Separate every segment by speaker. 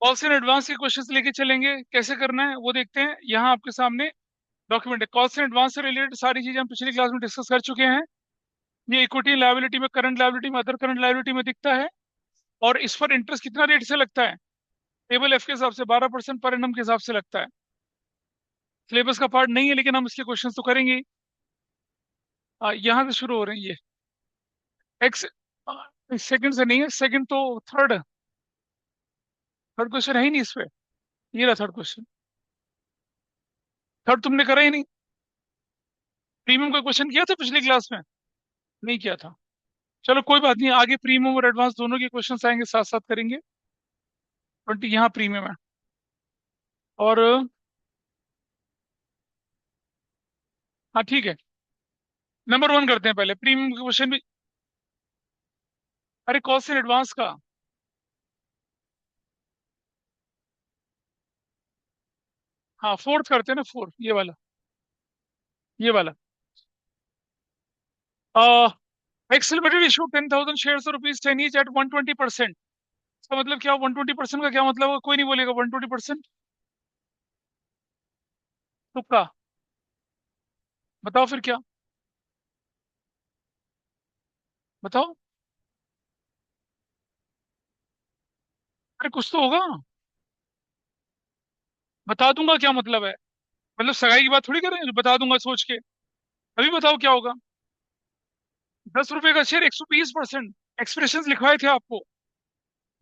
Speaker 1: Calls in advance के questions लेके चलेंगे, कैसे करना है वो देखते हैं। यहाँ आपके सामने डॉक्यूमेंट है। कॉल्स इन एडवांस से रिलेटेड सारी चीजें हम पिछली क्लास में डिस्कस कर चुके हैं। ये इक्विटी लायबिलिटी में, करंट लायबिलिटी में, अदर करंट लायबिलिटी में दिखता है। और इस पर इंटरेस्ट कितना रेट से लगता है? टेबल एफ के हिसाब से 12% पर एनम के हिसाब से लगता है। सिलेबस का पार्ट नहीं है, लेकिन हम इसके क्वेश्चन तो करेंगे ही। यहाँ से शुरू हो रहे हैं ये। एक्स सेकंड से नहीं है, सेकंड तो थर्ड। थर्ड क्वेश्चन है ही नहीं इस पे। ये रहा थर्ड क्वेश्चन। थर्ड तुमने करा ही नहीं। प्रीमियम का क्वेश्चन किया था पिछली क्लास में? नहीं किया था। चलो कोई बात नहीं, आगे प्रीमियम और एडवांस दोनों के क्वेश्चन आएंगे, साथ साथ करेंगे। 20 यहाँ प्रीमियम है। और हाँ ठीक है, नंबर वन करते हैं पहले प्रीमियम का क्वेश्चन भी। अरे कॉस्ट इन एडवांस का। हाँ फोर्थ करते हैं ना, फोर्थ ये वाला। ये वाला। X limited issue 10,000 share rupees 10 each eight 120%। इसका मतलब क्या? 120% का क्या मतलब होगा? कोई नहीं बोलेगा 120%। तुक्का। बताओ फिर क्या। बताओ। अरे कुछ तो होगा। बता दूंगा क्या मतलब है? मतलब सगाई की बात थोड़ी कर रहे हैं, बता दूंगा सोच के। अभी बताओ क्या होगा। 10 रुपए का शेयर 120%। एक्सप्रेशन लिखवाए थे आपको।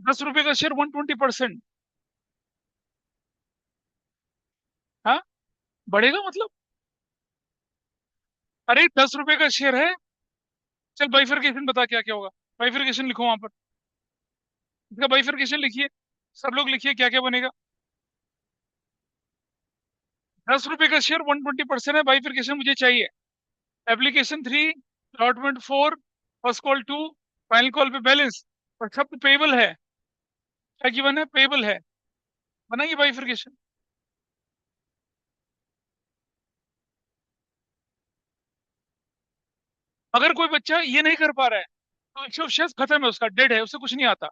Speaker 1: 10 रुपए का शेयर 120%। हाँ, बढ़ेगा मतलब। अरे 10 रुपए का शेयर है। चल बाइफरकेशन बता क्या क्या होगा। बाइफरकेशन लिखो वहां पर। इसका बाइफरकेशन लिखिए। सब लोग लिखिए क्या क्या बनेगा। 10 रुपए का शेयर 120% है, बाइफरकेशन मुझे चाहिए। Application 3, allotment 4, first call 2, final call पे बैलेंस। और सब पेबल है। क्या गिवन है? पेबल है। बनाइए बाइफरकेशन। अगर कोई बच्चा ये नहीं कर पा रहा है तो इश्यू ऑफ शेयर्स खत्म है, उसका डेड है, उससे कुछ नहीं आता।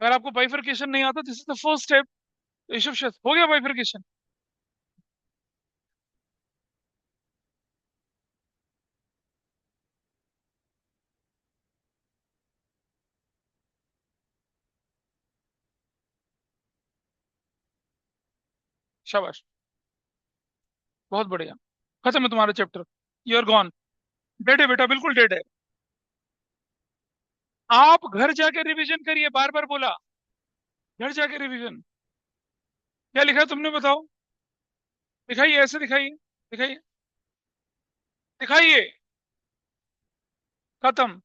Speaker 1: अगर आपको बाइफरकेशन नहीं आता, this is the first step. Issue of shares हो गया बाइफरकेशन। शाबाश, बहुत बढ़िया। खत्म है तुम्हारा chapter. You are gone. Dead है बेटा, बिल्कुल डेड है। आप घर जाके रिवीजन करिए, बार बार बोला। घर जाके रिवीजन। क्या लिखा है तुमने बताओ। दिखाइए, ऐसे दिखाइए। दिखाइए। दिखाइए। खत्म।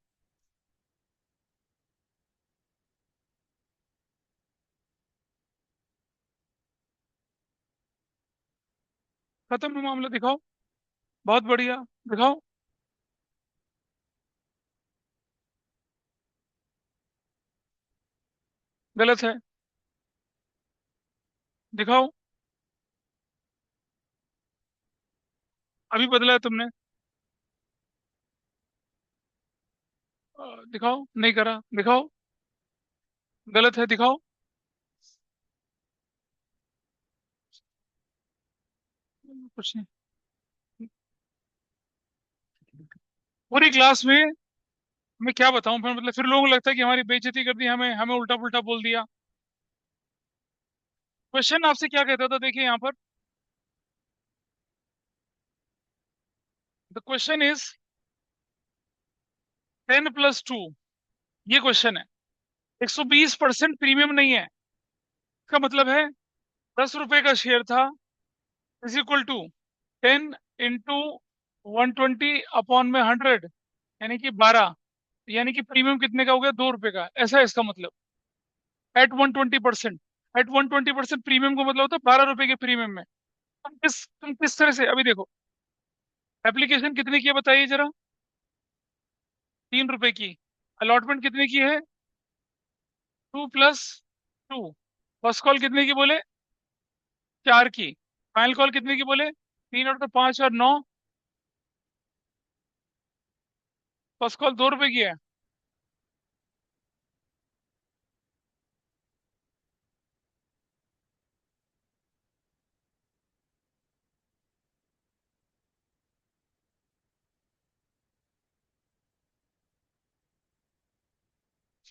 Speaker 1: खत्म है मामला, दिखाओ। बहुत बढ़िया। दिखाओ। गलत है। दिखाओ। अभी बदला है तुमने। दिखाओ, नहीं करा, दिखाओ। गलत है, दिखाओ। कुछ नहीं। पूरी क्लास में मैं क्या बताऊं फिर, मतलब फिर लोगों को लगता है कि हमारी बेइज्जती कर दी, हमें हमें उल्टा पुल्टा बोल दिया। क्वेश्चन आपसे क्या कहता था, देखिए यहाँ पर। The question is 10+2। ये क्वेश्चन है। 120% प्रीमियम नहीं है। इसका मतलब है 10 रुपए का शेयर था, इज इक्वल टू 10 × 120 अपॉन में 100, यानी कि 12। यानी कि प्रीमियम कितने का हो गया? 2 रुपए का। ऐसा है इसका मतलब। एट 120%। एट 120% प्रीमियम का मतलब होता है 12 रुपए के प्रीमियम में। तुम किस तरह से, अभी देखो। एप्लीकेशन कितने की है बताइए जरा। 3 रुपए की। अलॉटमेंट कितने की है? 2+2। फर्स्ट कॉल कितने की बोले? 4 की। फाइनल कॉल कितने की बोले? 3 और 5 और 9। फर्स्ट कॉल 2 रुपए की है।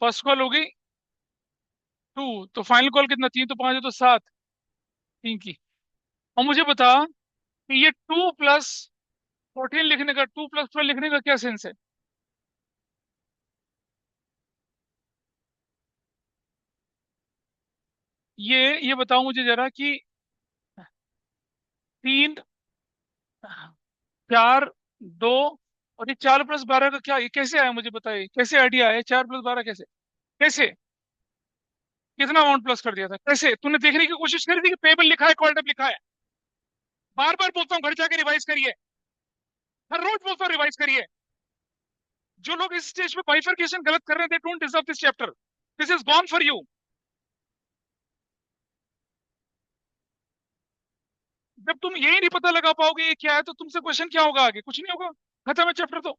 Speaker 1: फर्स्ट कॉल हो गई 2, तो फाइनल कॉल कितना, 3 तो 5 है तो 7, 3 की। और मुझे बता कि ये 2+14 लिखने का, 2+12 लिखने का क्या सेंस है? ये बताओ मुझे जरा कि 3, 4, 2, और ये 4+12 का क्या, ये कैसे आया मुझे बताइए, कैसे आइडिया आया 4+12 कैसे, कैसे, कितना अमाउंट प्लस कर दिया था, कैसे तूने देखने की कोशिश करी थी कि पेबल लिखा है कॉल्ड अप लिखा है? बार बार बोलता हूँ घर जाके रिवाइज करिए, हर रोज बोलता हूँ रिवाइज करिए। जो लोग इस स्टेज पे बाइफरकेशन गलत कर रहे हैं, they don't deserve this chapter, this is gone for you. जब तुम यही नहीं पता लगा पाओगे ये क्या है, तो तुमसे क्वेश्चन क्या होगा आगे, कुछ नहीं होगा, खत्म है चैप्टर तो।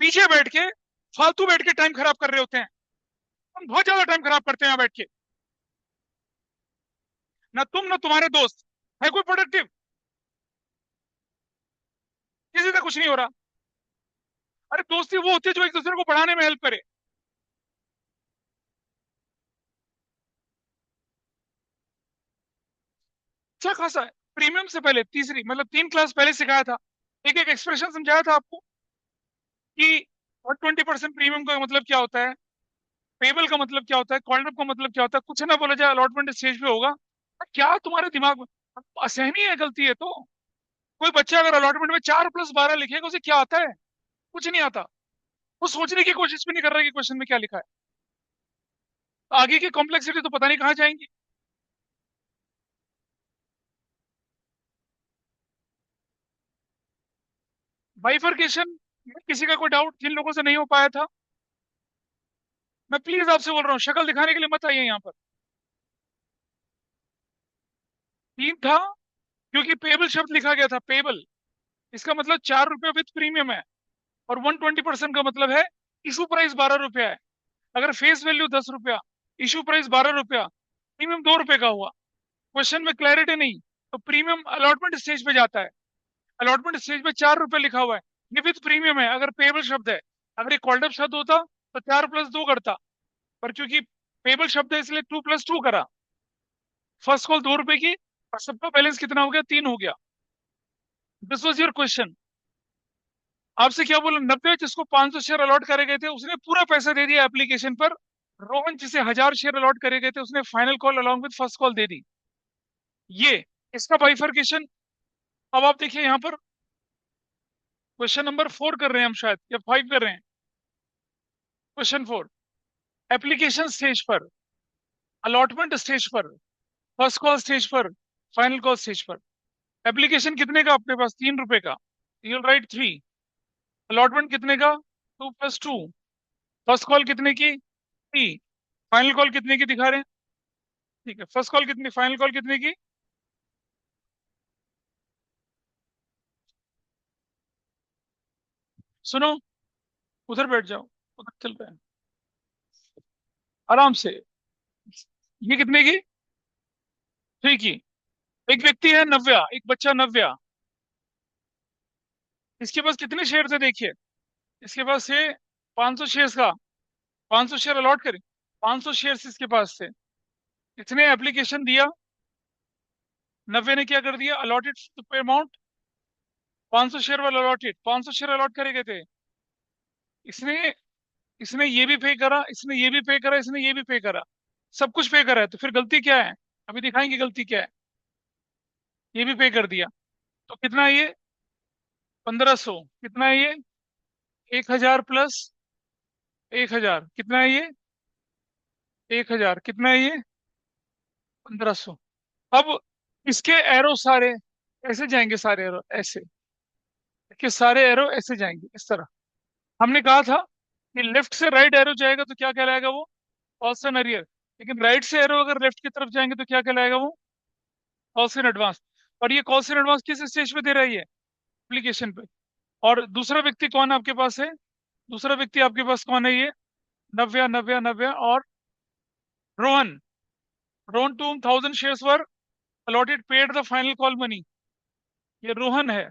Speaker 1: पीछे बैठ के फालतू बैठ के टाइम खराब कर रहे होते हैं, हम बहुत ज्यादा टाइम खराब करते हैं यहाँ बैठ के। ना तुम ना तुम्हारे दोस्त है कोई प्रोडक्टिव, किसी से कुछ नहीं हो रहा। अरे दोस्ती वो होती है जो एक दूसरे को बढ़ाने में हेल्प करे। अच्छा खासा है, प्रीमियम से पहले तीसरी मतलब 3 क्लास पहले सिखाया था, एक एक एक्सप्रेशन समझाया था आपको कि 20% प्रीमियम का मतलब क्या होता है, पेबल का मतलब क्या होता है, कॉल्डअप का मतलब क्या होता है, कुछ ना बोला जाए अलॉटमेंट स्टेज पे होगा। क्या तुम्हारे दिमाग में असहनीय है, गलती है तो। कोई बच्चा अगर अलॉटमेंट में 4+12 लिखेगा उसे क्या आता है? कुछ नहीं आता। वो सोचने की कोशिश भी नहीं कर रहा कि क्वेश्चन में क्या लिखा है। आगे की कॉम्प्लेक्सिटी तो पता नहीं कहाँ जाएंगी। बाइफरकेशन में किसी का कोई डाउट जिन लोगों से नहीं हो पाया था, मैं प्लीज आपसे बोल रहा हूँ शक्ल दिखाने के लिए मत आइए यहाँ पर। 3 था क्योंकि पेबल शब्द लिखा गया था, पेबल, इसका मतलब 4 रुपये विथ प्रीमियम है। और 120% का मतलब है इशू प्राइस 12 रुपया है। अगर फेस वैल्यू 10 रुपया, इशू प्राइस 12 रुपया, प्रीमियम 2 रुपए का हुआ। क्वेश्चन में क्लैरिटी नहीं, तो प्रीमियम अलॉटमेंट स्टेज पे जाता है। अलॉटमेंट स्टेज पे 4 रुपए लिखा हुआ है, ये विथ प्रीमियम है अगर पेबल शब्द है। अगर ये कॉल्ड अप शब्द होता तो 4+2 करता, पर क्योंकि पेबल शब्द है इसलिए 2+2 करा। फर्स्ट कॉल 2 रुपए की, और सबका बैलेंस कितना हो गया, 3 हो गया। This was your question. आपसे क्या बोला, 90 जिसको 500 शेयर अलॉट करे गए थे उसने पूरा पैसा दे दिया एप्लीकेशन पर। रोहन जिसे 1000 शेयर अलॉट करे गए थे उसने final call along with first call दे दी। ये इसका बाइफरकेशन। अब आप देखिए यहाँ पर क्वेश्चन नंबर 4 कर रहे हैं हम शायद, या 5 कर रहे हैं। क्वेश्चन 4, एप्लीकेशन स्टेज पर, अलॉटमेंट स्टेज पर, फर्स्ट कॉल स्टेज पर, फाइनल कॉल स्टेज पर। एप्लीकेशन कितने का अपने पास, 3 रुपए का, यू राइट 3। अलॉटमेंट कितने का, 2+2। फर्स्ट कॉल कितने की, 3। फाइनल कॉल कितने की दिखा रहे हैं? ठीक है, फर्स्ट कॉल कितनी, फाइनल कॉल कितने की? सुनो, उधर बैठ जाओ, उधर चल रहे हैं आराम से। ये कितने की, 3 की। एक व्यक्ति है नव्या, एक बच्चा नव्या, इसके पास कितने शेयर थे देखिए। इसके पास से 500 शेयर्स का, 500 शेयर अलॉट करे, 500 शेयर्स इसके पास थे। इसने एप्लीकेशन दिया, नव्या ने क्या कर दिया, अलॉटेड अमाउंट 500 शेयर वाला अलॉटेड, 500 शेयर अलॉट करे गए थे। इसने इसने ये भी पे करा, इसने ये भी पे करा, इसने ये भी पे करा, सब कुछ पे करा है, तो फिर गलती क्या है? अभी दिखाएंगे गलती क्या है। ये भी पे कर दिया, तो कितना है ये, 1500, कितना है ये, 1000 प्लस 1000, कितना है ये, 1000, कितना है ये, 1500। अब इसके एरो सारे ऐसे जाएंगे, सारे एरो ऐसे, कि सारे एरो ऐसे जाएंगे इस तरह। हमने कहा था कि लेफ्ट से राइट एरो जाएगा तो क्या कहलाएगा वो, फॉल्स एंड अरियर। लेकिन राइट से एरो अगर लेफ्ट की तरफ जाएंगे तो क्या कहलाएगा वो, कॉल्स इन एडवांस। और ये कॉल्स इन एडवांस किस स्टेज पे दे रही है, एप्लीकेशन पे। और दूसरा व्यक्ति कौन आपके पास है, दूसरा व्यक्ति आपके पास कौन है, ये नव्या, नव्या, नव्या और Rohan. Rohan to 1000 shares were allotted, paid the final call money. ये रोहन है,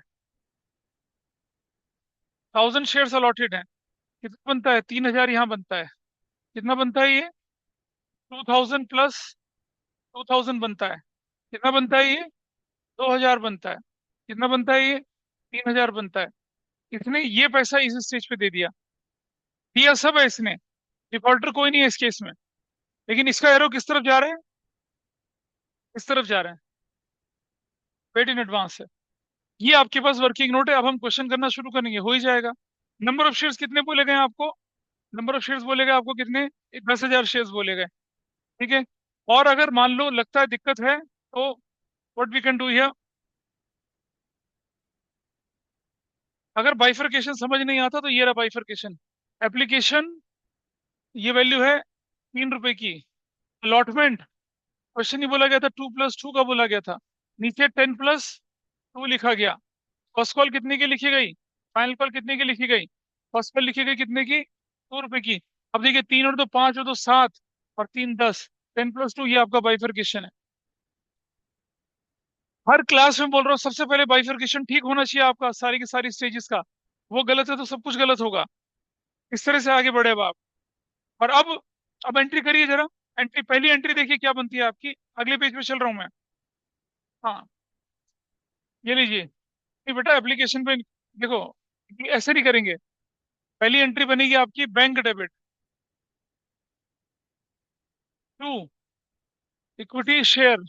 Speaker 1: 1000 शेयर्स अलॉटेड है। कितना बनता है? 3,000 यहाँ बनता है। कितना बनता है ये? 2,000 प्लस 2,000 बनता है। कितना बनता है ये? 2,000 बनता है। कितना बनता है ये? 3,000 बनता है। इसने ये पैसा इस स्टेज पे दे दिया। दिया सब है इसने। डिफॉल्टर कोई नहीं है इस केस में। लेकिन इसका एरो किस तरफ जा रहा है? इस तरफ जा रहा है। पेड इन एडवांस है। ये आपके पास वर्किंग नोट है। अब हम क्वेश्चन करना शुरू करेंगे, हो ही जाएगा। नंबर ऑफ शेयर्स कितने बोले गए आपको? नंबर ऑफ शेयर्स बोले गए आपको कितने? 10,000 शेयर्स बोले गए। ठीक है। और अगर मान लो लगता है दिक्कत है तो what we can do here, अगर बाइफरकेशन समझ नहीं आता तो ये रहा बाइफरकेशन। एप्लीकेशन, ये वैल्यू है 3 रुपए की। अलॉटमेंट, क्वेश्चन ही बोला गया था 2+2 का बोला गया था। नीचे 10+2 लिखा गया। फर्स्ट कॉल कितने की लिखी गई? फाइनल कॉल कितने की लिखी गई? फर्स्ट कॉल लिखी गई कितने की? 2 रुपए की। अब देखिए, 3 और 2 5 और 2 7 और 3 10। 10+2 ये आपका बाइफरकेशन है। हर क्लास में बोल रहा हूँ, सबसे पहले बाइफरकेशन ठीक होना चाहिए आपका, सारी की सारी स्टेजेस का। वो गलत है तो सब कुछ गलत होगा। इस तरह से आगे बढ़े अब आप। और अब एंट्री करिए जरा। एंट्री, पहली एंट्री देखिए क्या बनती है आपकी। अगले पेज पे चल रहा हूँ मैं। हाँ, ये लीजिए। नहीं बेटा, एप्लीकेशन पे देखो, ये ऐसे नहीं करेंगे। पहली एंट्री बनेगी आपकी bank debit. 2, equity share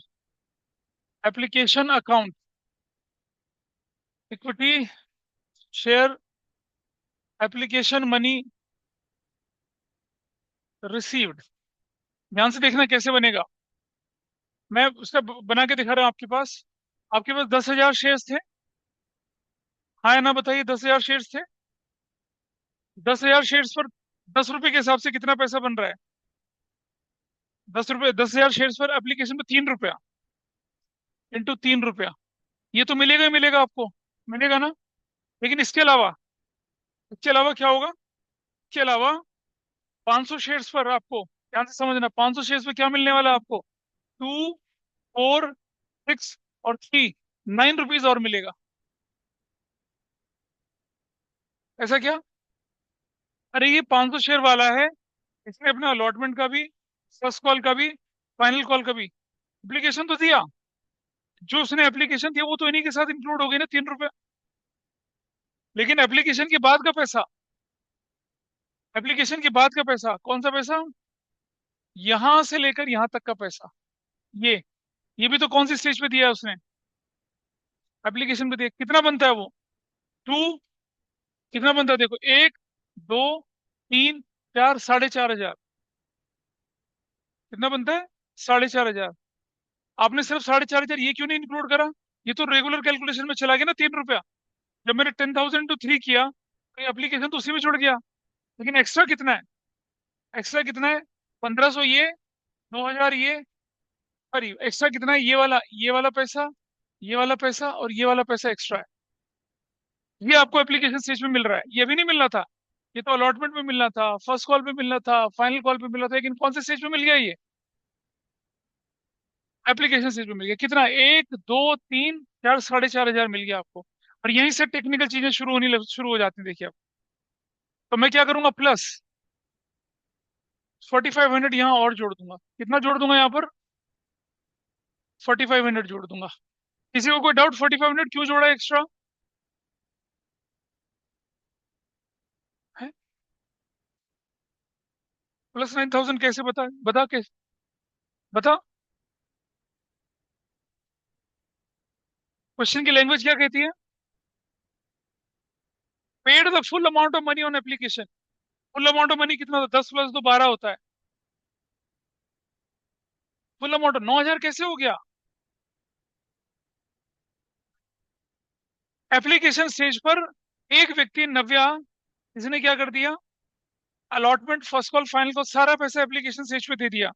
Speaker 1: application account. Equity share application money received. ध्यान से देखना कैसे बनेगा। मैं उसका बना के दिखा रहा हूँ आपके पास। आपके पास 10,000 शेयर्स थे। हाँ या ना बताइए, 10,000 शेयर्स थे। 10,000 शेयर्स पर 10 रुपए के हिसाब से कितना पैसा बन रहा है? 10 रुपए, 10,000 शेयर्स पर एप्लीकेशन में 3 रुपया इंटू 3 रुपया। ये तो मिलेगा ही मिलेगा आपको। मिलेगा ना? लेकिन इसके अलावा क्या होगा? इसके अलावा 500 शेयर्स पर आपको, ध्यान से समझना, 500 शेयर्स पर क्या मिलने वाला है आपको? 2, 4, 6 और 3, 9 रुपीज और मिलेगा। ऐसा क्या? अरे ये 500 शेयर वाला है। इसने अपना अलॉटमेंट का भी, फर्स्ट कॉल का भी, फाइनल कॉल का भी एप्लीकेशन तो दिया। जो उसने एप्लीकेशन दिया वो तो इन्हीं के साथ इंक्लूड हो गई ना, 3 रुपए। लेकिन एप्लीकेशन के बाद का पैसा, एप्लीकेशन के बाद का पैसा कौन सा पैसा? यहां से लेकर यहां तक का पैसा। ये ये भी तो कौन सी स्टेज पे दिया है उसने? एप्लीकेशन पे दिया। कितना बनता है वो? 2, कितना बनता है देखो, 1, 2, 3, 4, 4,500। कितना बनता है? 4,500। आपने सिर्फ 4,500 ये क्यों नहीं इंक्लूड करा? ये तो रेगुलर कैलकुलेशन में चला गया ना, 3 रुपया। जब मैंने 10,000 × 3 किया तो एप्लीकेशन तो उसी में जुड़ गया। लेकिन एक्स्ट्रा कितना है? एक्स्ट्रा कितना है? 1,500 ये, 2,000 ये। सॉरी, एक्स्ट्रा कितना है? ये वाला पैसा, ये वाला पैसा और ये वाला पैसा एक्स्ट्रा है। ये आपको एप्लीकेशन स्टेज में मिल रहा है। ये भी नहीं मिलना था। ये तो अलॉटमेंट में मिलना था, फर्स्ट कॉल पे मिलना था, फाइनल कॉल पे मिलना था। लेकिन कौन से स्टेज पे मिल गया ये? एप्लीकेशन स्टेज पे मिल गया। कितना? 1, 2, 3, 4, 4,500 मिल गया आपको। और यहीं से टेक्निकल चीजें शुरू हो जाती हैं, देखिए अब। तो मैं क्या करूंगा? प्लस 4,500 यहाँ और जोड़ दूंगा। कितना जोड़ दूंगा यहाँ पर? 4,500 जोड़ दूंगा। किसी को कोई डाउट? 4,500 क्यों जोड़ा एक्स्ट्रा है? +9,000 कैसे? बता बता कैसे? बता। क्वेश्चन की लैंग्वेज क्या कहती है? Paid the full amount of money on application. Full amount of money कितना होता है? 10 + 2 12 होता है। फुल अमाउंट 9,000 कैसे हो गया? एप्लीकेशन स्टेज पर एक व्यक्ति, नव्या, इसने क्या कर दिया? Allotment, first call, final call, सारा पैसा एप्लीकेशन स्टेज पे दे दिया।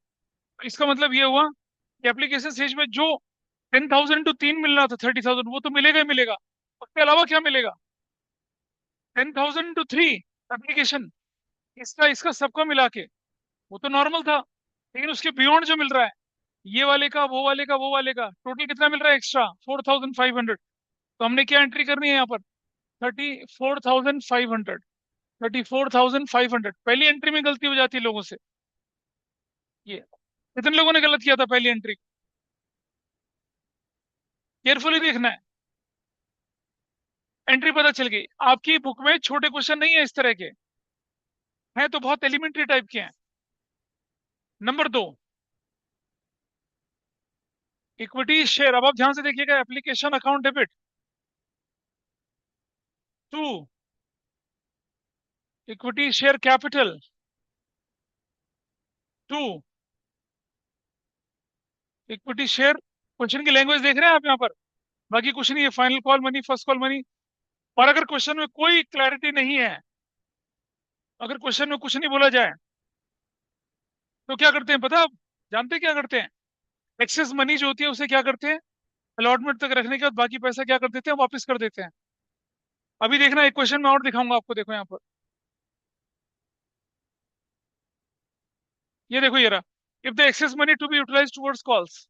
Speaker 1: इसका मतलब ये हुआ कि एप्लीकेशन स्टेज में जो 10,000 × 3 मिल रहा था, 30,000, वो तो मिलेगा ही मिलेगा। उसके अलावा क्या मिलेगा? 10,000 × 3 एप्लीकेशन, इसका इसका सबका मिला के, वो तो नॉर्मल था। लेकिन उसके बियॉन्ड जो मिल रहा है, ये वाले का, वो वाले का, वो वाले का, टोटल कितना मिल रहा है एक्स्ट्रा? 4,500। तो हमने क्या एंट्री करनी है यहाँ पर? 34,500। 34,500 पहली एंट्री में गलती हो जाती है लोगों से। ये कितने लोगों ने गलत किया था पहली एंट्री? केयरफुली देखना है। एंट्री पता चल गई आपकी बुक में, छोटे क्वेश्चन नहीं है इस तरह के, हैं तो बहुत एलिमेंट्री टाइप के हैं। Number 2, equity share. अब आप ध्यान से देखिएगा, application account debit. 2, equity share capital. 2, equity share. Question की लैंग्वेज देख रहे हैं आप यहाँ पर? बाकी कुछ नहीं है, final call money, first call money. और अगर क्वेश्चन में कोई क्लैरिटी नहीं है, अगर क्वेश्चन में कुछ नहीं बोला जाए, तो क्या करते हैं पता है आप? जानते हैं क्या करते हैं? एक्सेस मनी जो होती है उसे क्या करते हैं, अलॉटमेंट तक रखने के बाद बाकी पैसा क्या कर देते हैं, वापस कर देते हैं। अभी देखना, एक क्वेश्चन में और दिखाऊंगा आपको, देखो यहाँ पर। ये देखो ये रहा। If the excess money to be utilise towards calls,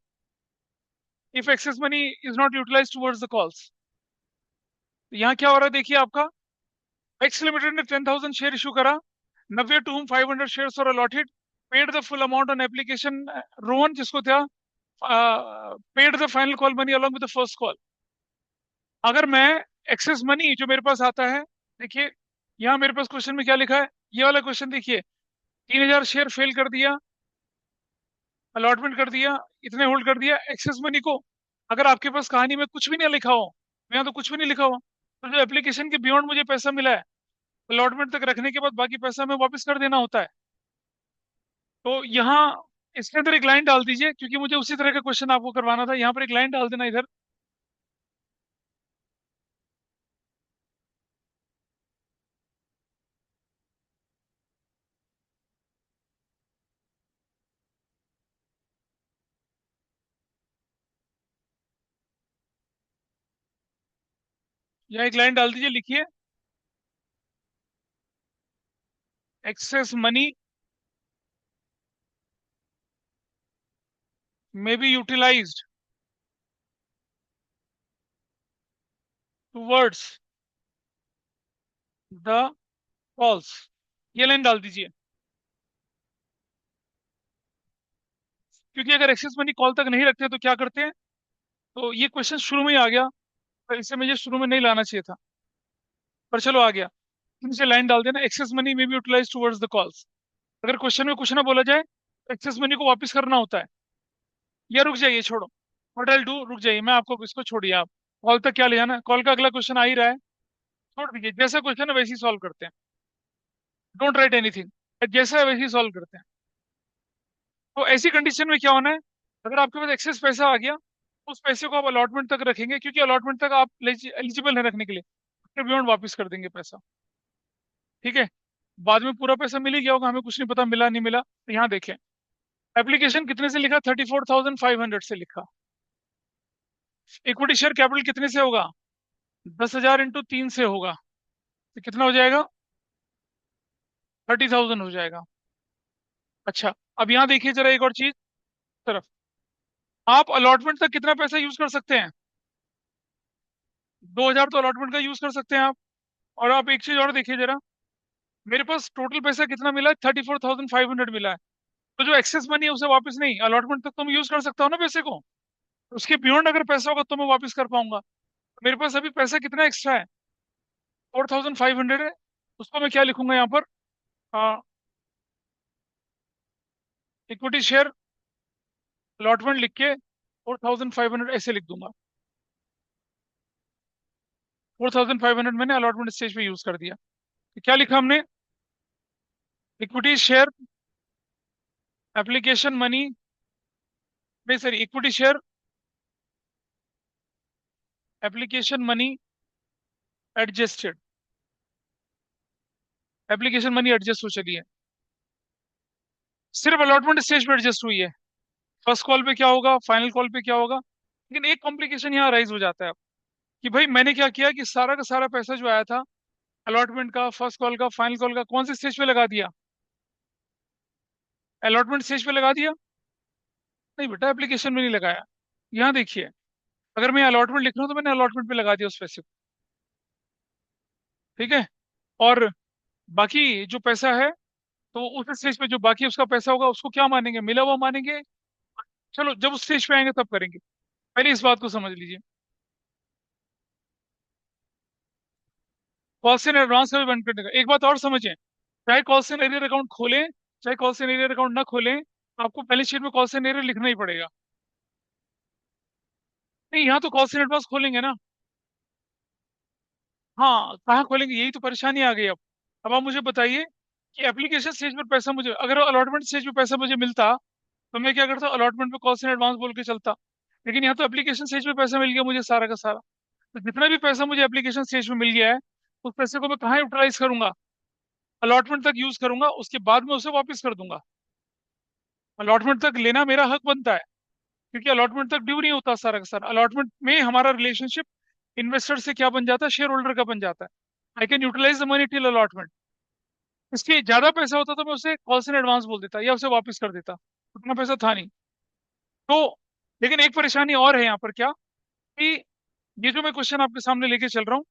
Speaker 1: if excess money is not utilise towards the calls. यहाँ क्या हो रहा है देखिए आपका। एक्स लिमिटेड ने 10,000 शेयर इशू करा, नव्य to whom 500 shares are allotted, paid the full amount on application. Rohan जिसको था, paid the final call money along with the first call. अगर मैं एक्सेस मनी जो मेरे पास आता है, देखिए यहाँ मेरे पास क्वेश्चन में क्या लिखा है, ये वाला क्वेश्चन देखिए। 3,000 शेयर फेल कर दिया, अलॉटमेंट कर दिया, इतने होल्ड कर दिया एक्सेस मनी को। अगर आपके पास कहानी में कुछ भी नहीं लिखा हो, यहाँ तो कुछ भी नहीं लिखा हो, तो जो एप्लीकेशन के बियॉन्ड मुझे पैसा मिला है, अलॉटमेंट तक रखने के बाद बाकी पैसा हमें वापस कर देना होता है। तो यहाँ इसके अंदर एक लाइन डाल दीजिए, क्योंकि मुझे उसी तरह का क्वेश्चन आपको करवाना था। यहाँ पर एक लाइन डाल देना इधर। यहाँ एक लाइन डाल दीजिए, लिखिए excess money may be utilized towards the calls। ये लाइन डाल दीजिए, क्योंकि अगर एक्सेस मनी कॉल तक नहीं रखते तो क्या करते हैं। तो ये क्वेश्चन शुरू में ही आ गया, तो इसे मुझे शुरू में नहीं लाना चाहिए था, पर चलो आ गया। नीचे लाइन डाल देना, एक्सेस मनी में be utilise towards the calls. अगर क्वेश्चन में कुछ ना बोला जाए तो एक्सेस मनी को वापस करना होता है। या रुक जाइए, छोड़ो, व्हाट आई डू, रुक जाइए, मैं आपको इसको छोड़िए आप। कॉल तक क्या ले जाना, कॉल का अगला क्वेश्चन आ ही रहा है, छोड़ दीजिए। जैसा क्वेश्चन है वैसे ही सॉल्व करते हैं, डोंट राइट एनीथिंग, जैसा है वैसे ही सॉल्व करते हैं। तो ऐसी कंडीशन में क्या होना है, अगर आपके पास एक्सेस पैसा आ गया, उस पैसे को आप अलॉटमेंट तक रखेंगे, क्योंकि अलॉटमेंट तक आप एलिजिबल है रखने के लिए, उसके बियॉन्ड वापस कर देंगे पैसा। ठीक है, बाद में पूरा पैसा मिल ही गया होगा, हमें कुछ नहीं पता मिला नहीं मिला। तो यहाँ देखें, एप्लीकेशन कितने से लिखा, 34,500 से लिखा। इक्विटी शेयर कैपिटल कितने से होगा, 10,000 इंटू 3 से होगा, तो कितना हो जाएगा, 30,000 हो जाएगा। अच्छा, अब यहाँ देखिए जरा एक और चीज तरफ, आप अलॉटमेंट तक कितना पैसा यूज कर सकते हैं, 2,000 तो अलॉटमेंट का यूज कर सकते हैं आप। और आप एक चीज और देखिए जरा, मेरे पास टोटल पैसा कितना मिला है, 34,500 मिला है। तो जो एक्सेस मनी है उसे वापस नहीं, अलॉटमेंट तक तो मैं यूज कर सकता हूँ ना पैसे को, उसके बियॉन्ड अगर पैसा होगा तो मैं वापस कर पाऊंगा। तो मेरे पास अभी पैसा कितना एक्स्ट्रा है, 4,500 है। उसको मैं क्या लिखूंगा यहाँ पर, इक्विटी शेयर अलॉटमेंट लिख के 4,500 ऐसे लिख दूंगा। 4,500 मैंने अलॉटमेंट स्टेज पे यूज कर दिया। तो क्या लिखा हमने, इक्विटी शेयर एप्लीकेशन मनी, नहीं sorry, equity share application money adjusted, application money adjust हो चली है, सिर्फ अलॉटमेंट स्टेज पे एडजस्ट हुई है। फर्स्ट कॉल पे क्या होगा, फाइनल कॉल पे क्या होगा। लेकिन एक कॉम्प्लिकेशन यहाँ राइज हो जाता है कि भाई मैंने क्या किया कि सारा का सारा पैसा जो आया था अलॉटमेंट का, फर्स्ट कॉल का, फाइनल कॉल का, कौन से स्टेज पे लगा दिया, अलॉटमेंट स्टेज पे लगा दिया। नहीं बेटा, एप्लीकेशन में नहीं लगाया। यहाँ देखिए, अगर मैं अलॉटमेंट लिख रहा हूँ तो मैंने अलॉटमेंट पे लगा दिया उस पैसे को। ठीक है, और बाकी जो पैसा है, तो उस स्टेज पे जो बाकी उसका पैसा होगा उसको क्या मानेंगे, मिला हुआ मानेंगे। चलो जब उस स्टेज पे आएंगे तब करेंगे, पहले इस बात को समझ लीजिए। कॉस्ट इन एडवांस का भी बंद करने का एक बात और समझें, चाहे कॉस्ट इन एरियर अकाउंट खोलें चाहे कॉस्ट इन एरियर अकाउंट ना खोलें, आपको बैलेंस शीट में कॉस्ट इन एरियर लिखना ही पड़ेगा। नहीं, यहाँ तो कॉस्ट इन एडवांस खोलेंगे ना। हाँ, कहाँ खोलेंगे, यही तो परेशानी आ गई अब आप मुझे बताइए कि एप्लीकेशन स्टेज पर पैसा मुझे, अगर अलॉटमेंट स्टेज पे पैसा मुझे मिलता तो मैं क्या करता, अलॉटमेंट पे कॉस्ट इन एडवांस बोल के चलता। लेकिन यहाँ तो एप्लीकेशन स्टेज पे पैसा मिल गया मुझे सारा का सारा, तो जितना भी पैसा मुझे एप्लीकेशन स्टेज पे मिल गया है, उस पैसे को मैं कहाँ यूटिलाइज करूंगा, अलॉटमेंट तक यूज करूंगा, उसके बाद में उसे वापस कर दूंगा। अलॉटमेंट तक लेना मेरा हक बनता है, क्योंकि अलॉटमेंट तक ड्यू नहीं होता सारा का सारा। अलॉटमेंट में हमारा रिलेशनशिप इन्वेस्टर से क्या बन जाता है, शेयर होल्डर का बन जाता है। I can utilise the money till allotment. इसके ज्यादा पैसा होता तो मैं उसे कॉल्स इन एडवांस बोल देता या उसे वापस कर देता, उतना पैसा था नहीं। तो लेकिन एक परेशानी और है यहाँ पर, क्या कि ये जो मैं क्वेश्चन आपके सामने लेके चल रहा हूँ,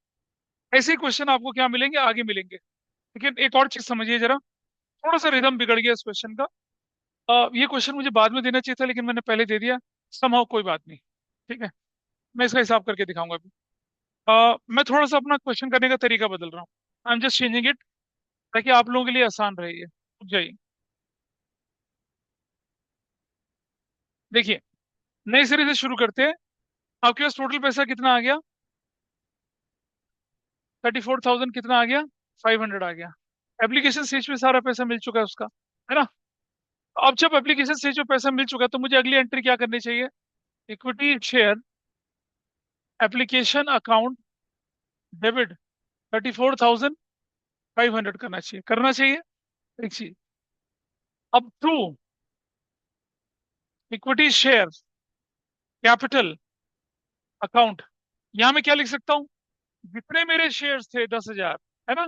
Speaker 1: ऐसे ही क्वेश्चन आपको क्या मिलेंगे, आगे मिलेंगे। लेकिन एक और चीज समझिए जरा, थोड़ा सा रिदम बिगड़ गया इस क्वेश्चन का। ये क्वेश्चन मुझे बाद में देना चाहिए था, लेकिन मैंने पहले दे दिया। समहाउ कोई बात नहीं, ठीक है, मैं इसका हिसाब करके दिखाऊंगा अभी। मैं थोड़ा सा अपना क्वेश्चन करने का तरीका बदल रहा हूँ, I am just changing it, ताकि आप लोगों के लिए आसान रहे ये। रुक जाइए, देखिए, नए सिरे से शुरू करते हैं। आपके पास टोटल पैसा कितना आ गया, 34,000 कितना आ गया, 500 आ गया। एप्लीकेशन स्टेज पे सारा पैसा मिल चुका है उसका, है ना। अब जब एप्लीकेशन स्टेज पे पैसा मिल चुका है, तो मुझे अगली एंट्री क्या करनी चाहिए, equity share application account debit 34,500 करना चाहिए। एक चीज, अब to equity share capital account, यहां मैं क्या लिख सकता हूँ, जितने मेरे शेयर्स थे 10,000, है ना,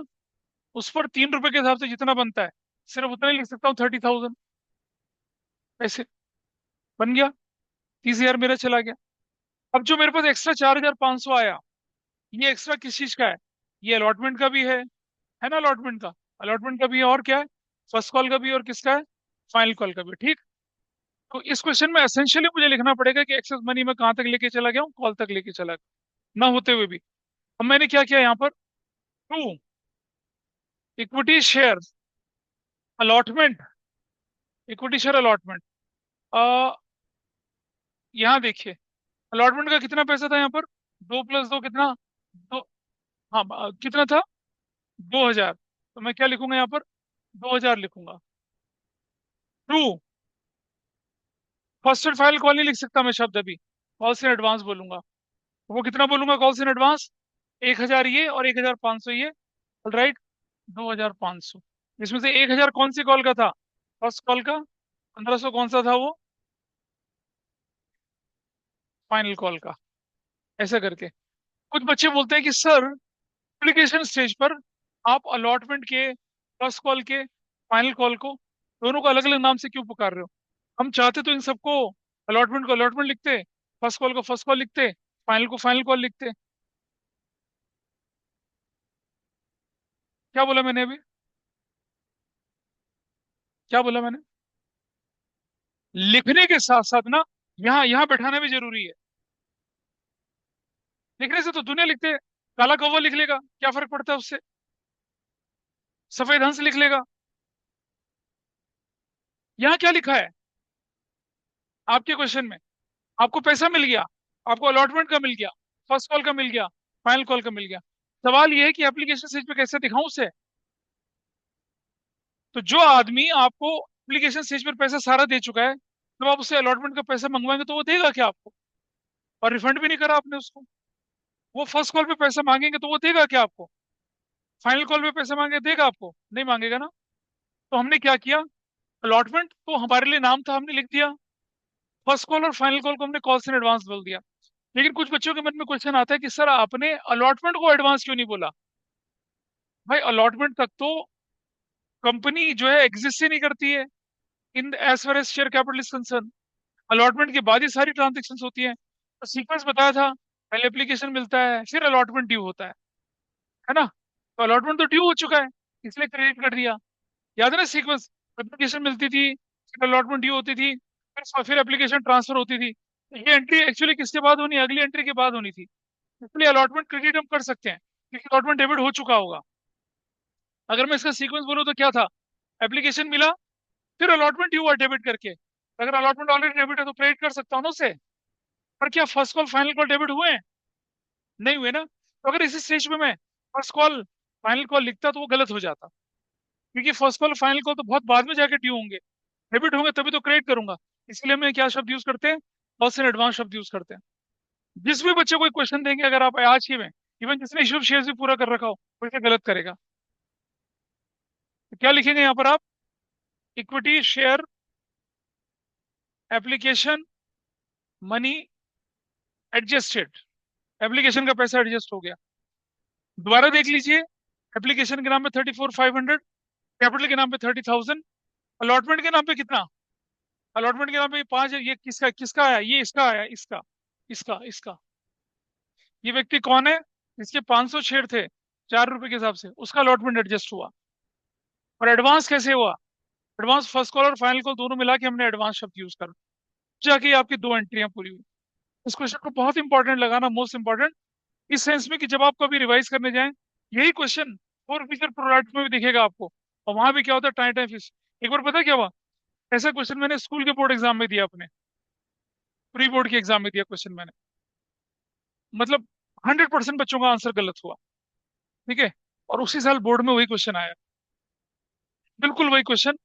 Speaker 1: उस पर 3 रुपए के हिसाब से जितना बनता है, सिर्फ उतना ही लिख सकता हूँ, 30,000 ऐसे बन गया। 30,000 मेरा चला गया। अब जो मेरे पास एक्स्ट्रा 4,500 आया, ये एक्स्ट्रा किस चीज का है, ये अलॉटमेंट का भी है ना, अलॉटमेंट का, अलॉटमेंट का भी है, और क्या है, फर्स्ट कॉल का भी है, और किसका है, फाइनल कॉल का भी, ठीक। तो इस क्वेश्चन में एसेंशियली मुझे लिखना पड़ेगा कि एक्सेस मनी में कहाँ तक लेके चला गया हूँ, कॉल तक लेके चला गया ना होते हुए भी। अब मैंने क्या किया यहाँ पर, to equity share allotment, equity share allotment, यहाँ देखिए, अलॉटमेंट का कितना पैसा था यहाँ पर, 2 + 2 कितना, दो, हाँ, कितना था, 2,000। तो मैं क्या लिखूंगा यहाँ पर, 2,000 लिखूंगा। To first and final call नहीं लिख सकता मैं शब्द अभी, कॉल से एडवांस बोलूंगा। वो कितना बोलूंगा कॉल से एडवांस, 1,000 ये और 1,500 ये, राइट, 2,500। इसमें से 1,000 कौन सी कॉल का था, फर्स्ट कॉल का, 1,500 कौन सा था वो, फाइनल कॉल का। ऐसा करके कुछ बच्चे बोलते हैं कि सर, एप्लीकेशन स्टेज पर आप अलॉटमेंट के, फर्स्ट कॉल के, फाइनल कॉल को, दोनों को अलग अलग नाम से क्यों पुकार रहे हो। हम चाहते तो इन सबको, अलॉटमेंट को अलॉटमेंट लिखते, फर्स्ट कॉल को फर्स्ट कॉल लिखते, फाइनल को फाइनल कॉल लिखते। क्या बोला मैंने अभी, क्या बोला मैंने, लिखने के साथ साथ ना, यहाँ यहाँ बैठाना भी जरूरी है। लिखने से तो दुनिया लिखते हैं, काला कौवा लिख लेगा, क्या फर्क पड़ता है उससे, सफेद हंस लिख लेगा। यहाँ क्या लिखा है आपके क्वेश्चन में, आपको पैसा मिल गया, आपको अलॉटमेंट का मिल गया, फर्स्ट कॉल का मिल गया, फाइनल कॉल का मिल गया। सवाल ये है कि एप्लीकेशन स्टेज पे कैसे दिखाऊं उसे। तो जो आदमी आपको एप्लीकेशन स्टेज पर पैसा सारा दे चुका है, जब आप उससे अलॉटमेंट का पैसा मंगवाएंगे तो वो देगा क्या आपको, और रिफंड भी नहीं करा आपने उसको। वो फर्स्ट कॉल पे पैसा मांगेंगे तो वो देगा क्या आपको, फाइनल कॉल पे पैसा मांगे देगा आपको, नहीं मांगेगा ना। तो हमने क्या किया, अलॉटमेंट तो हमारे लिए नाम था, हमने लिख दिया, फर्स्ट कॉल और फाइनल कॉल को हमने कॉल से एडवांस बोल दिया। लेकिन कुछ बच्चों के मन में क्वेश्चन आता है कि सर आपने अलॉटमेंट को एडवांस क्यों नहीं बोला। भाई अलॉटमेंट तक तो कंपनी जो है एग्जिस्ट ही नहीं करती है, in as far as share capital is concern. Allotment के बाद ही सारी ट्रांजेक्शन होती है। तो सीक्वेंस बताया था, पहले एप्लीकेशन मिलता है, फिर अलॉटमेंट ड्यू होता है ना। तो अलॉटमेंट तो ड्यू हो चुका है, इसलिए क्रेडिट कर दिया। याद है ना सीक्वेंस? एप्लीकेशन मिलती थी, फिर अलॉटमेंट ड्यू होती थी, फिर एप्लीकेशन ट्रांसफर होती थी। तो ये एंट्री एक्चुअली किसके बाद होनी, अगली एंट्री के बाद होनी थी। इसलिए अलॉटमेंट क्रेडिट हम कर सकते हैं क्योंकि अलॉटमेंट डेबिट हो चुका होगा। अगर मैं इसका सीक्वेंस बोलूँ तो क्या था? एप्लीकेशन मिला, फिर अलॉटमेंट ड्यू हुआ डेबिट करके। अगर अलॉटमेंट ऑलरेडी डेबिट है तो क्रेडिट कर सकता हूँ ना उसे। पर क्या first call final call debit हुए हैं? नहीं हुए ना। तो अगर इसी स्टेज पे मैं फर्स्ट कॉल फाइनल कॉल लिखता तो वो गलत हो जाता, क्योंकि फर्स्ट कॉल फाइनल कॉल तो बहुत बाद में जाके ड्यू होंगे, डेबिट होंगे तभी तो क्रेडिट करूंगा। इसलिए हम क्या शब्द यूज करते हैं? लॉस इन एडवांस शब्द यूज करते हैं। जिस भी बच्चे कोई क्वेश्चन देंगे अगर आप आज ही में, इवन जिसने इशू ऑफ शेयर्स भी पूरा कर रखा हो, वो इसे गलत करेगा। तो क्या लिखेंगे यहाँ पर आप? Equity share application money adjusted. Application का पैसा एडजस्ट हो गया। दोबारा देख लीजिए। एप्लीकेशन के नाम पे 34,500, कैपिटल के नाम पे 30,000, अलॉटमेंट के नाम पे कितना? अलॉटमेंट के नाम पे 5 है। ये किसका किसका आया? ये इसका आया, इसका इसका इसका। ये व्यक्ति कौन है? इसके 500 शेयर थे, 4 रुपए के हिसाब से, उसका अलॉटमेंट एडजस्ट हुआ। और एडवांस कैसे हुआ? एडवांस फर्स्ट कॉल और फाइनल कॉल दोनों मिला के हमने एडवांस शब्द यूज कर, जाके आपकी दो एंट्रियां पूरी हुई। इस क्वेश्चन को बहुत इंपॉर्टेंट लगाना, मोस्ट इंपॉर्टेंट, इस सेंस में कि जब आप कभी रिवाइज करने जाएं, यही क्वेश्चन फोर फीचर प्रोडक्ट में भी दिखेगा आपको। और वहां भी क्या होता है, टाइम टाइम फिश। एक बार पता है क्या हुआ? ऐसा क्वेश्चन मैंने स्कूल के बोर्ड एग्जाम में दिया, अपने प्री बोर्ड के एग्जाम में दिया क्वेश्चन मैंने। मतलब 100% बच्चों का आंसर गलत हुआ। ठीक है। और उसी साल बोर्ड में वही क्वेश्चन आया, बिल्कुल वही क्वेश्चन।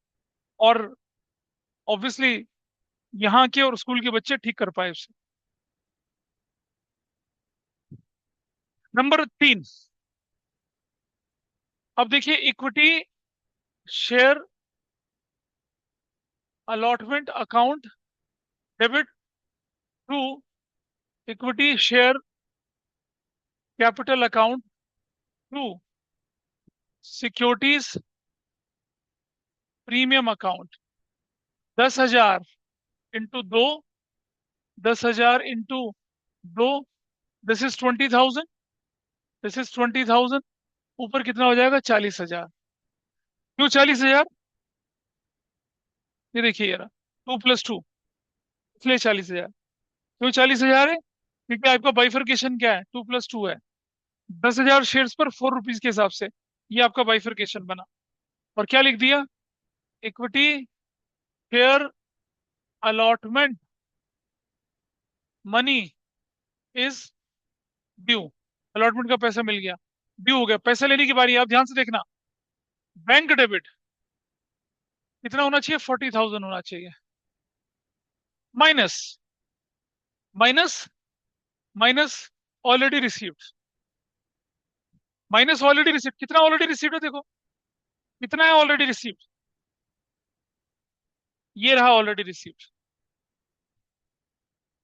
Speaker 1: और ऑब्वियसली यहाँ के और स्कूल के बच्चे ठीक कर पाए उसे। नंबर 3। अब देखिए, equity share allotment account debit to equity share capital account to securities premium account. 10,000 into दो, 10,000 इंटू दो, दिस इज 20,000, दिस इज 20,000। ऊपर कितना हो जाएगा? 40,000। क्यों 40,000? ये देखिए यार, 2 + 2, इसलिए 40,000। क्यों 40,000 है? क्योंकि आपका बाइफर्केशन क्या है? 2 + 2 है। 10,000 शेयर्स पर 4 रुपीज के हिसाब से, ये आपका बाइफर्केशन बना। और क्या लिख दिया? Equity share allotment money is due. Allotment का पैसा मिल गया, ड्यू हो गया, पैसा लेने की बारी है। आप ध्यान से देखना, बैंक डेबिट कितना होना चाहिए? 40,000 होना चाहिए। Minus minus minus already received. Minus already received, कितना ऑलरेडी रिसीव्ड है देखो, कितना है ऑलरेडी रिसीव्ड? ये रहा ऑलरेडी रिसीव्ड,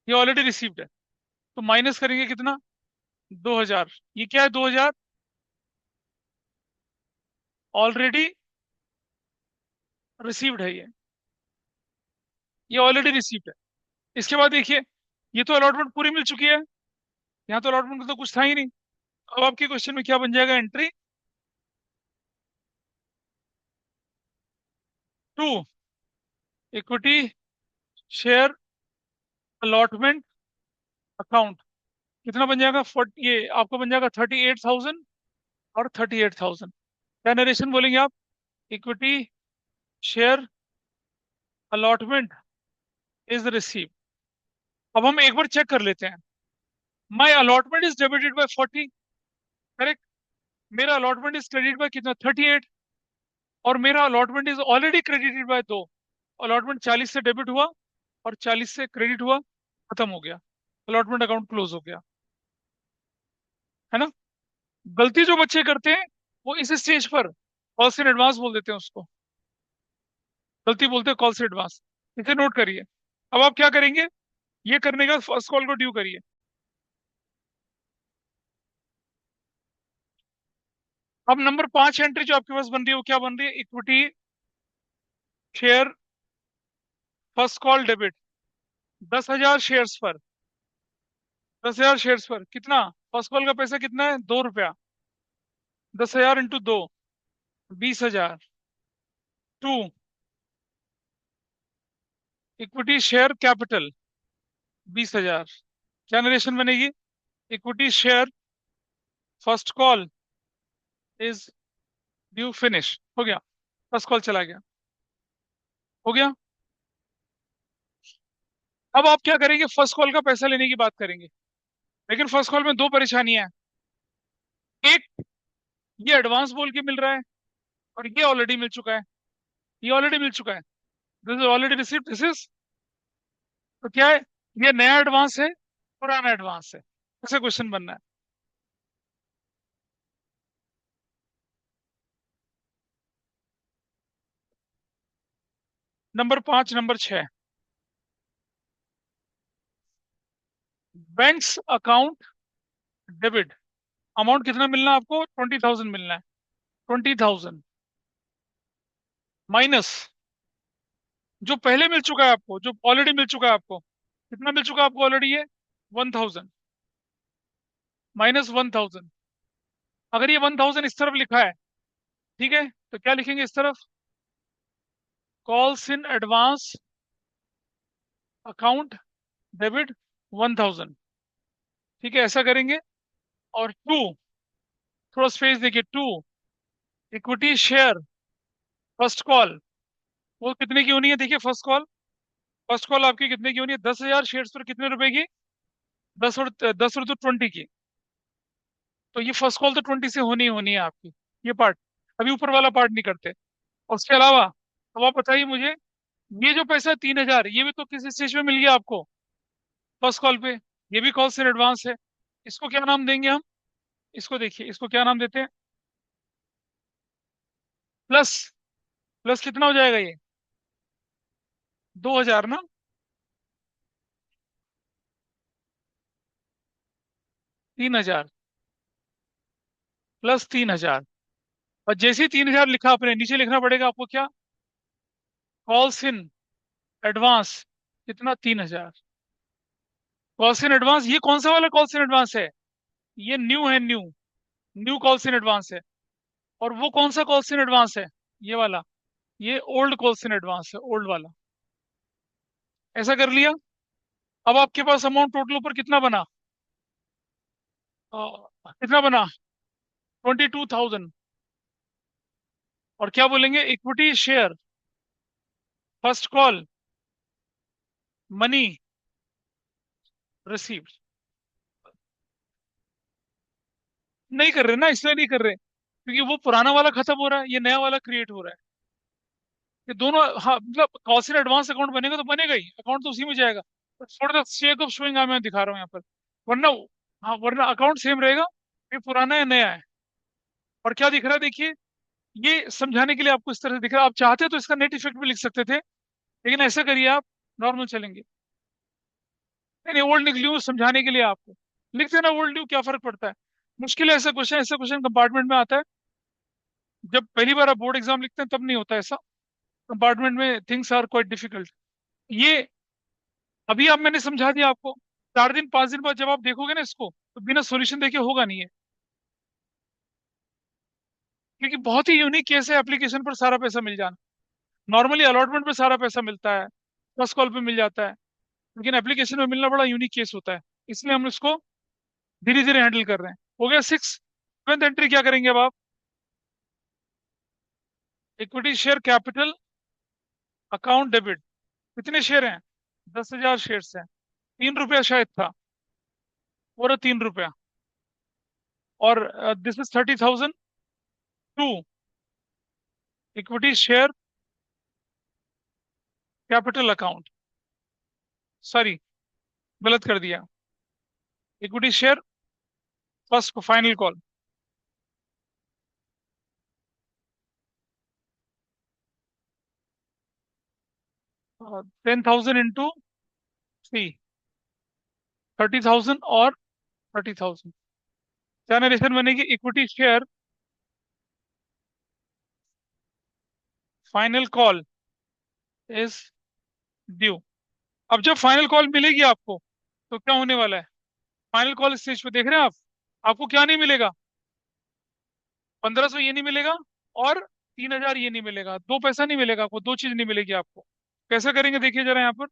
Speaker 1: ये ऑलरेडी रिसीव्ड है। तो माइनस करेंगे कितना? 2,000। ये क्या है? 2,000 ऑलरेडी रिसीव्ड है। ये ऑलरेडी रिसीव्ड है। इसके बाद देखिए, ये तो अलॉटमेंट पूरी मिल चुकी है, यहाँ तो अलॉटमेंट का तो कुछ था ही नहीं। अब आपके क्वेश्चन में क्या बन जाएगा? Entry to equity share allotment account. कितना बन जाएगा? 40, ये आपका बन जाएगा 38,000 और 38,000। क्या नरेशन बोलेंगे आप? Equity share allotment is receive. अब हम एक बार चेक कर लेते हैं। My allotment is debited by 40, correct. मेरा अलॉटमेंट इज क्रेडिट बाय कितना? 38। और मेरा allotment is already credited by 2। Allotment 40 से डेबिट हुआ और 40 से क्रेडिट हुआ, खत्म हो गया, अलॉटमेंट अकाउंट क्लोज हो गया, है ना। गलती जो बच्चे करते हैं वो इस स्टेज पर कॉल्स इन एडवांस बोल देते हैं उसको, गलती बोलते हैं कॉल्स इन एडवांस। इसे नोट करिए। अब आप क्या करेंगे? ये करने का फर्स्ट कॉल को ड्यू करिए। अब नंबर 5 एंट्री जो आपके पास बन रही है वो क्या बन रही है? Equity share first call debit. 10,000 shares पर, 10,000 शेयर्स पर कितना? फर्स्ट कॉल का पैसा कितना है? 2 रुपया। 10,000 into 2, 20,000 to equity share capital 20,000। क्या नरेशन बनेगी? Equity share first call is due finish. हो गया, फर्स्ट कॉल चला गया। हो गया। अब आप क्या करेंगे? फर्स्ट कॉल का पैसा लेने की बात करेंगे, लेकिन फर्स्ट कॉल में दो परेशानियां हैं। एक, ये एडवांस बोल के मिल रहा है, और ये ऑलरेडी मिल चुका है। ये ऑलरेडी मिल चुका है, this is already received, this is, तो क्या है? ये नया एडवांस है, पुराना एडवांस है। ऐसा क्वेश्चन बनना है। Number 5, number 6, banks account debit. Amount कितना मिलना है आपको? 20,000 मिलना है। 20,000 माइनस जो पहले मिल चुका है आपको, जो ऑलरेडी मिल चुका है आपको। कितना मिल चुका है आपको ऑलरेडी? ये 1,000 माइनस 1,000। अगर ये 1,000 इस तरफ लिखा है, ठीक है, तो क्या लिखेंगे इस तरफ? Calls in advance account debit 1,000। ठीक है, ऐसा करेंगे। और टू, थोड़ा स्पेस देखिए, to equity share first call, वो कितने की होनी है? देखिए फर्स्ट कॉल, फर्स्ट कॉल आपकी कितने की होनी है? 10,000 शेयर्स पर कितने रुपए की? 10 और 2 20 की। तो ये फर्स्ट कॉल तो 20 से होनी ही होनी है आपकी। ये पार्ट, अभी ऊपर वाला पार्ट नहीं करते। और उसके अलावा अब आप बताइए मुझे, ये जो पैसा है 3,000, ये भी तो किस स्टेज में मिल गया आपको? फर्स्ट कॉल पे। ये भी कॉल से एडवांस है। इसको क्या नाम देंगे हम? इसको देखिए, इसको क्या नाम देते हैं? प्लस। प्लस कितना हो जाएगा ये? 2,000 ना। 3,000 प्लस 3,000। और जैसे ही 3,000 लिखा आपने, नीचे लिखना पड़ेगा आपको क्या? Calls in advance. कितना? 3,000। कॉल्स इन एडवांस, ये कौन सा वाला कॉल्स इन एडवांस है? ये न्यू है, new. New calls in advance है। और वो कौन सा कॉल्स इन एडवांस है? ये वाला। ये ओल्ड कॉल्स इन एडवांस है, ओल्ड वाला। ऐसा कर लिया। अब आपके पास अमाउंट टोटल ऊपर कितना बना? कितना बना? 22,000। और क्या बोलेंगे? Equity share first call money received. नहीं कर रहे ना, इसलिए नहीं कर रहे क्योंकि वो पुराना वाला खत्म हो रहा है, ये नया वाला क्रिएट हो रहा है। ये दोनों, हाँ, मतलब कॉस्ट एडवांस अकाउंट बनेगा तो बनेगा ही, अकाउंट तो उसी में जाएगा। For the sake of showing मैं दिखा रहा हूँ यहाँ पर, वरना, हाँ, वरना अकाउंट सेम रहेगा। ये पुराना है, नया है। और क्या दिख रहा है देखिए, ये समझाने के लिए आपको इस तरह से दिख रहा है। आप चाहते तो इसका नेट इफेक्ट भी लिख सकते थे, लेकिन ऐसा करिए आप, नॉर्मल चलेंगे। नहीं, ओल्ड न्यू समझाने के लिए आपको लिख देना। ओल्ड न्यू क्या फर्क पड़ता है? मुश्किल है ऐसा क्वेश्चन, ऐसा क्वेश्चन कंपार्टमेंट में आता है। जब पहली बार आप बोर्ड एग्जाम लिखते हैं तब नहीं होता ऐसा। कंपार्टमेंट में थिंग्स आर क्वाइट डिफिकल्ट। ये अभी आप, मैंने समझा दिया आपको। 4 दिन 5 दिन बाद जब आप देखोगे ना इसको, तो बिना सॉल्यूशन देखे होगा नहीं है। क्योंकि बहुत ही यूनिक केस है, एप्लीकेशन पर सारा पैसा मिल जाना। नॉर्मली अलॉटमेंट पे सारा पैसा मिलता है, फर्स्ट कॉल पे मिल जाता है, लेकिन एप्लीकेशन में मिलना बड़ा यूनिक केस होता है। इसलिए हम इसको धीरे धीरे हैंडल कर रहे हैं। हो गया 6। सेवेंथ एंट्री क्या करेंगे अब आप? Equity share capital account debit. कितने शेयर हैं? 10,000 शेयर हैं। 3 रुपया शायद था, और 3 रुपया। और this is 30,000 to equity share capital account. Sorry, गलत कर दिया। Equity share first final call. 10,000 into 3, 30,000 और 30,000। क्या नरेशन बनेगी? Equity share final call is due. अब जब फाइनल कॉल मिलेगी आपको, तो क्या होने वाला है? फाइनल कॉल स्टेज पे देख रहे हैं आप, आपको क्या नहीं मिलेगा? 1,500 ये नहीं मिलेगा, और 3 हजार ये नहीं मिलेगा, दो पैसा नहीं मिलेगा आपको, दो चीज नहीं मिलेगी आपको। कैसे करेंगे देखिए जरा यहाँ पर,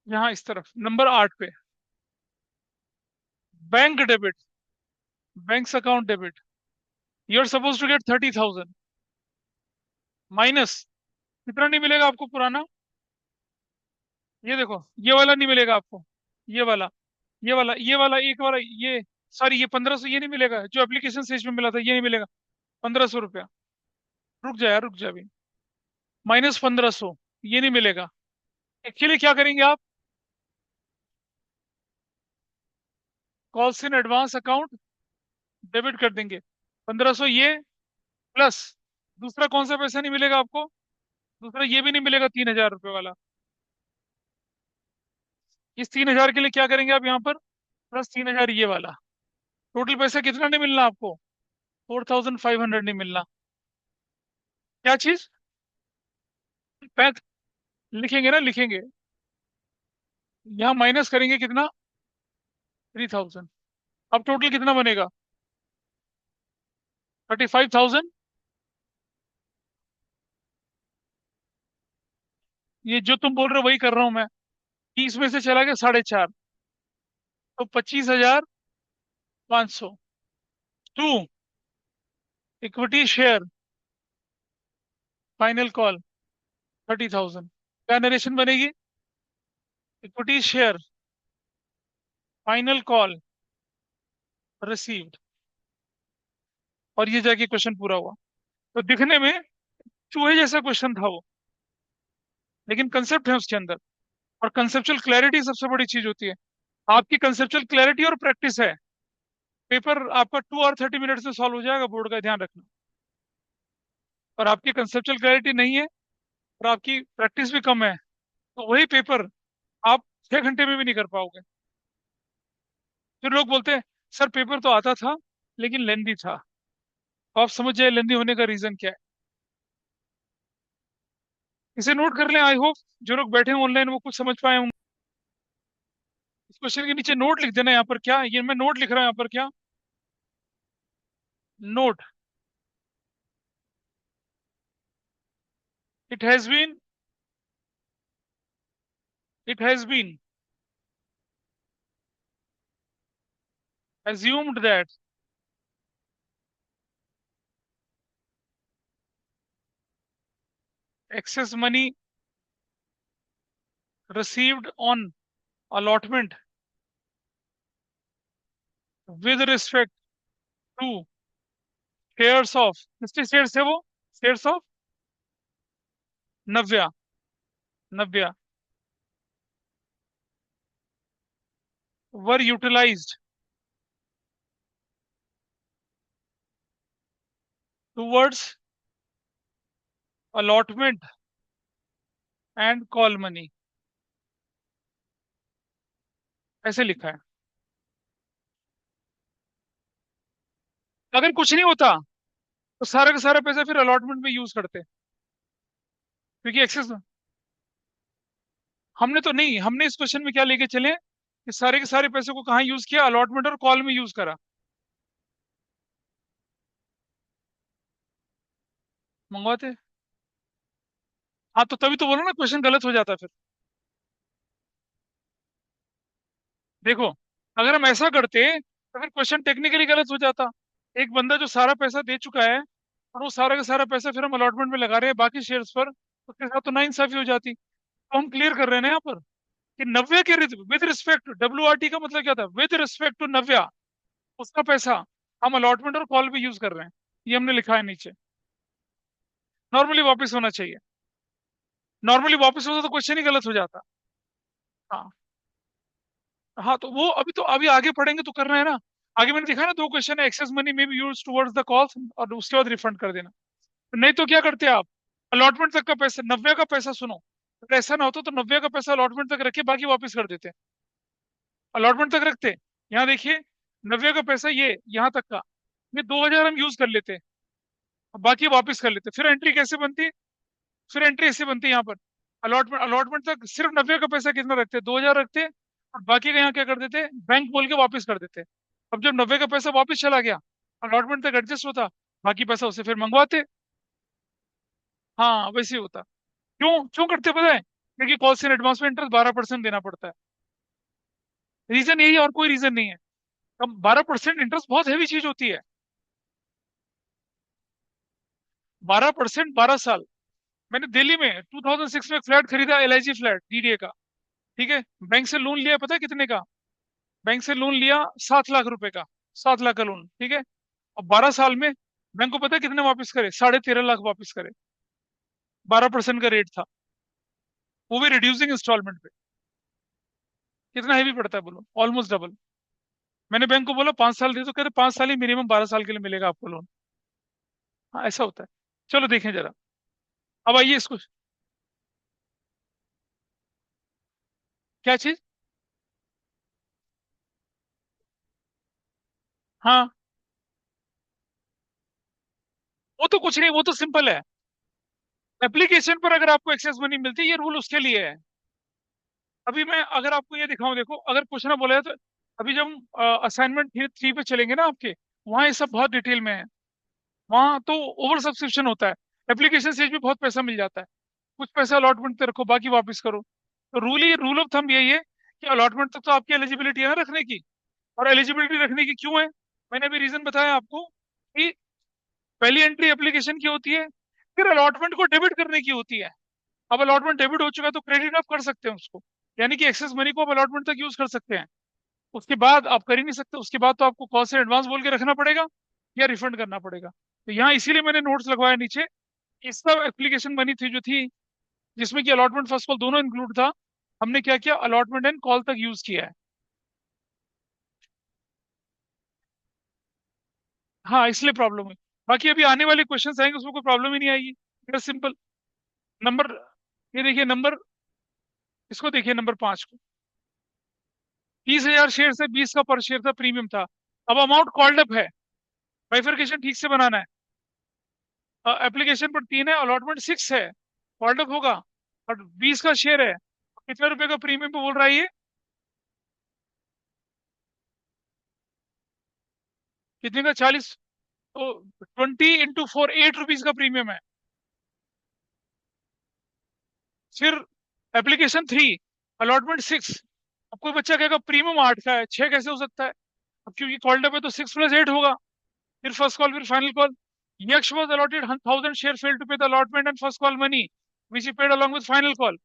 Speaker 1: यहाँ इस तरफ नंबर 8 पे, bank debit, bank account debit, you are suppose to get 30,000 minus, कितना नहीं मिलेगा आपको पुराना, ये देखो, ये वाला नहीं मिलेगा आपको, ये वाला, ये वाला एक वाला, ये सॉरी, ये 1500 ये नहीं मिलेगा जो एप्लीकेशन स्टेज में मिला था, ये नहीं मिलेगा, 1500 रुपया। रुक जा यार, रुक जा अभी, -1500 ये नहीं मिलेगा। इसके लिए क्या करेंगे आप, calls in advance account debit कर देंगे, 1500 ये प्लस, दूसरा कौन सा पैसा नहीं मिलेगा आपको, दूसरा ये भी नहीं मिलेगा 3,000 रुपये वाला। इस 3,000 के लिए क्या करेंगे आप यहाँ पर, +3,000 ये वाला, टोटल पैसा कितना नहीं मिलना आपको, 4,500 नहीं मिलना। क्या चीज, पैक लिखेंगे ना, लिखेंगे, यहाँ माइनस करेंगे कितना, 3,000। अब टोटल कितना बनेगा, 35,000। ये जो तुम बोल रहे हो वही कर रहा हूं मैं, 30 में से चला गया 4.5, तो 25,500 to equity share final call 30,000। क्या नरेशन बनेगी, equity share final call received, और ये जाके क्वेश्चन पूरा हुआ। तो दिखने में चूहे जैसा क्वेश्चन था वो, लेकिन कंसेप्ट है उसके अंदर, और कंसेप्चुअल क्लैरिटी सबसे बड़ी चीज होती है। आपकी कंसेप्चुअल क्लैरिटी और प्रैक्टिस है, पेपर आपका 2 और 30 मिनट्स में सॉल्व हो जाएगा, बोर्ड का ध्यान रखना। और आपकी कंसेप्चुअल क्लैरिटी नहीं है और आपकी प्रैक्टिस भी कम है, तो वही पेपर आप 6 घंटे में भी नहीं कर पाओगे। फिर लोग बोलते हैं सर पेपर तो आता था लेकिन लेंदी था। तो आप समझ जाए लेंदी होने का रीजन क्या है। इसे नोट कर लें, आई होप जो लोग बैठे हैं ऑनलाइन वो कुछ समझ पाए होंगे। इस क्वेश्चन के नीचे नोट लिख देना, यहाँ पर क्या, ये मैं नोट लिख रहा हूँ यहाँ पर क्या, note, it has been, it has been assumed that excess money received on allotment with respect to shares of, किसके शेयर है वो, shares of Navya, Navya were utilized towards allotment and call money, ऐसे लिखा है। अगर कुछ नहीं होता तो सारा का सारा पैसा फिर अलॉटमेंट में यूज करते, क्योंकि एक्सेस, हमने तो नहीं, हमने इस क्वेश्चन में क्या लेके चले कि सारे के सारे पैसे को कहाँ यूज किया, अलॉटमेंट और कॉल में यूज करा, मंगवाते। हाँ तो तभी तो बोलो ना क्वेश्चन गलत हो जाता फिर। देखो, अगर हम ऐसा करते तो फिर क्वेश्चन टेक्निकली गलत हो जाता। एक बंदा जो सारा पैसा दे चुका है और वो सारा का सारा पैसा फिर हम अलॉटमेंट में लगा रहे हैं बाकी शेयर्स पर, तो उसके साथ तो नाइंसाफी हो जाती। तो हम क्लियर कर रहे हैं ना यहाँ पर कि नव्या के विद रिस्पेक्ट, WRT का मतलब क्या था, विद रिस्पेक्ट टू नव्या, उसका पैसा हम अलॉटमेंट और कॉल पे यूज कर रहे हैं, ये हमने लिखा है नीचे। नॉर्मली वापस होना चाहिए, नॉर्मली वापस होता तो क्वेश्चन ही गलत हो जाता। हाँ, हाँ तो वो अभी तो अभी आगे पढ़ेंगे तो करना है ना। आगे मैंने दिखा ना, दो क्वेश्चन है, एक्सेस मनी में B use towards the calls, और उसके बाद रिफंड कर देना। नहीं तो क्या करते आप, अलॉटमेंट तक का पैसा, नब्बे का पैसा सुनो, अगर ऐसा ना होता तो नब्बे का पैसा अलॉटमेंट तक रखे बाकी वापस कर देते, अलॉटमेंट तक रखते। यहाँ देखिए, नब्बे का पैसा ये यहाँ तक का, ये 2,000 हम यूज कर लेते, अब बाकी वापस कर लेते। फिर एंट्री कैसे बनती, फिर एंट्री ऐसे बनती है यहाँ पर, अलॉटमेंट, अलॉटमेंट तक सिर्फ नब्बे का पैसा कितना रखते, 2,000 रखते, और बाकी का यहाँ क्या कर देते, बैंक बोल के वापस कर देते। अब जब नब्बे का पैसा वापस चला गया, अलॉटमेंट तक एडजस्ट होता, बाकी पैसा उससे फिर मंगवाते। हाँ वैसे ही होता। क्यों क्यों करते पता है? क्योंकि कॉल से एडवांस में इंटरेस्ट 12% देना पड़ता है। रीजन यही है, और कोई रीजन नहीं है। अब 12% इंटरेस्ट बहुत हैवी चीज होती है। 12%, 12 साल। मैंने दिल्ली में 2006 में एक फ्लैट खरीदा, LIG फ्लैट, DDA का। ठीक है। बैंक से लोन लिया, पता है कितने का? बैंक से लोन लिया 7 लाख रुपए का। 7 लाख का लोन, ठीक है। और 12 साल में बैंक को पता है कितने वापस करे? 13.5 लाख वापस करे। 12% का रेट था, वो भी रिड्यूसिंग इंस्टॉलमेंट पे। कितना हैवी पड़ता है बोलो? Almost double. मैंने बैंक को बोला 5 साल दे, तो कहते 5 साल ही मिनिमम, 12 साल के लिए मिलेगा आपको लोन। हाँ ऐसा होता है। चलो देखें जरा। अब आइए इसको। क्या चीज? हाँ, वो तो कुछ नहीं, वो तो सिंपल है। एप्लीकेशन पर अगर आपको एक्सेस मनी मिलती है, ये रूल उसके लिए है। अभी मैं अगर आपको ये दिखाऊं, देखो अगर पूछना बोला है तो। अभी जब हम असाइनमेंट 3 पे चलेंगे ना आपके, वहाँ ये सब बहुत डिटेल में है। वहाँ तो ओवर सब्सक्रिप्शन होता है। एप्लीकेशन स्टेज भी बहुत पैसा मिल जाता है। कुछ पैसा अलॉटमेंट पे रखो, बाकी वापस करो। तो रूल ऑफ थंब यही है कि अलॉटमेंट तक तो आपकी एलिजिबिलिटी है ना रखने की। और एलिजिबिलिटी रखने की क्यों है? मैंने अभी रीजन बताया आपको कि पहली एंट्री एप्लीकेशन की होती है, फिर अलॉटमेंट को डेबिट करने की होती है। अब अलॉटमेंट डेबिट हो चुका है तो क्रेडिट आप कर सकते हैं उसको। यानी कि एक्सेस मनी को आप अलॉटमेंट तक यूज कर सकते हैं। उसके बाद आप कर ही नहीं सकते, उसके बाद तो आपको कॉल से एडवांस बोल के रखना पड़ेगा, या रिफंड करना पड़ेगा। तो यहाँ इसीलिए मैंने नोट्स लगवाया नीचे। इस सब एप्लीकेशन बनी थी जो थी, जिसमें कि अलॉटमेंट फर्स्ट कॉल दोनों इंक्लूड था। हमने क्या किया, अलॉटमेंट एंड कॉल तक यूज किया है। हाँ इसलिए प्रॉब्लम है। बाकी अभी आने वाले क्वेश्चंस आएंगे, उसमें कोई प्रॉब्लम ही नहीं आएगी। इतना सिंपल। नंबर, ये देखिए नंबर, इसको देखिए नंबर 5 को। 30,000 शेयर से 20 का पर शेयर था, प्रीमियम था। अब अमाउंट कॉल्ड अप है। बाइफरकेशन ठीक से बनाना है। एप्लीकेशन पर 3 है, अलॉटमेंट 6 है। कॉल्ड अप होगा। और 20 का शेयर है, कितने रुपए का प्रीमियम पे बोल रहा है ये? कितने का? 40। तो 20 × 4, 8 रुपीज का प्रीमियम है। फिर एप्लीकेशन 3, अलॉटमेंट 6। अब कोई बच्चा कहेगा प्रीमियम 8 का है, 6 कैसे हो सकता है? अब क्योंकि कॉल्ड अप है तो 6 + 8 होगा। फिर फर्स्ट कॉल, फिर फाइनल कॉल। यक्ष was allotted 1,000 share, failed to pay the allotment and first call money, which he paid along with final call.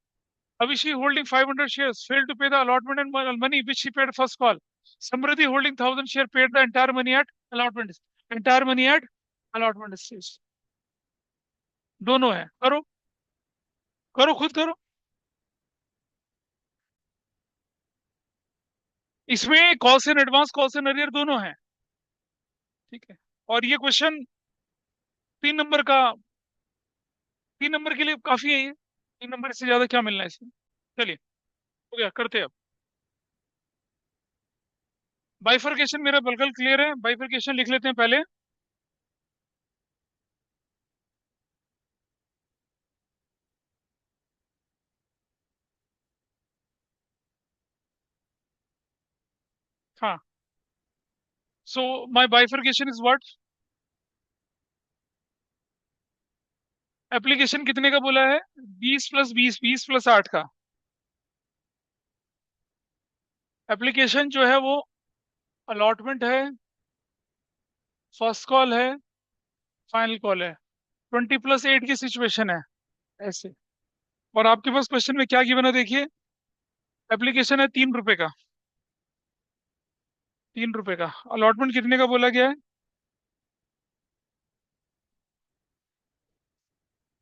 Speaker 1: Avishi holding 500 shares failed to pay the allotment and money, which he paid first call. Samriddhi holding 1,000 share paid the entire money at allotment. Entire money at allotment stage। दोनों है, करो। करो खुद करो। इसमें calls in advance, calls in arrear दोनों है। ठीक है। और ये क्वेश्चन 3 नंबर का, 3 नंबर के लिए काफी है ये। 3 नंबर से ज्यादा क्या मिलना है इसमें? चलिए, हो गया, करते हैं अब। बाइफरकेशन मेरा बिल्कुल क्लियर है, बाइफरकेशन लिख लेते हैं पहले। हाँ। So my bifurcation is what? Application कितने का बोला है? 20 + 20, 20 + 8 का। एप्लीकेशन जो है वो अलॉटमेंट है, फर्स्ट कॉल है, फाइनल कॉल है। 20 + 8 की सिचुएशन है ऐसे। और आपके पास क्वेश्चन में क्या गिवन है देखिए। एप्लीकेशन है 3 रुपए का। 3 रुपए का। अलॉटमेंट कितने का बोला गया है?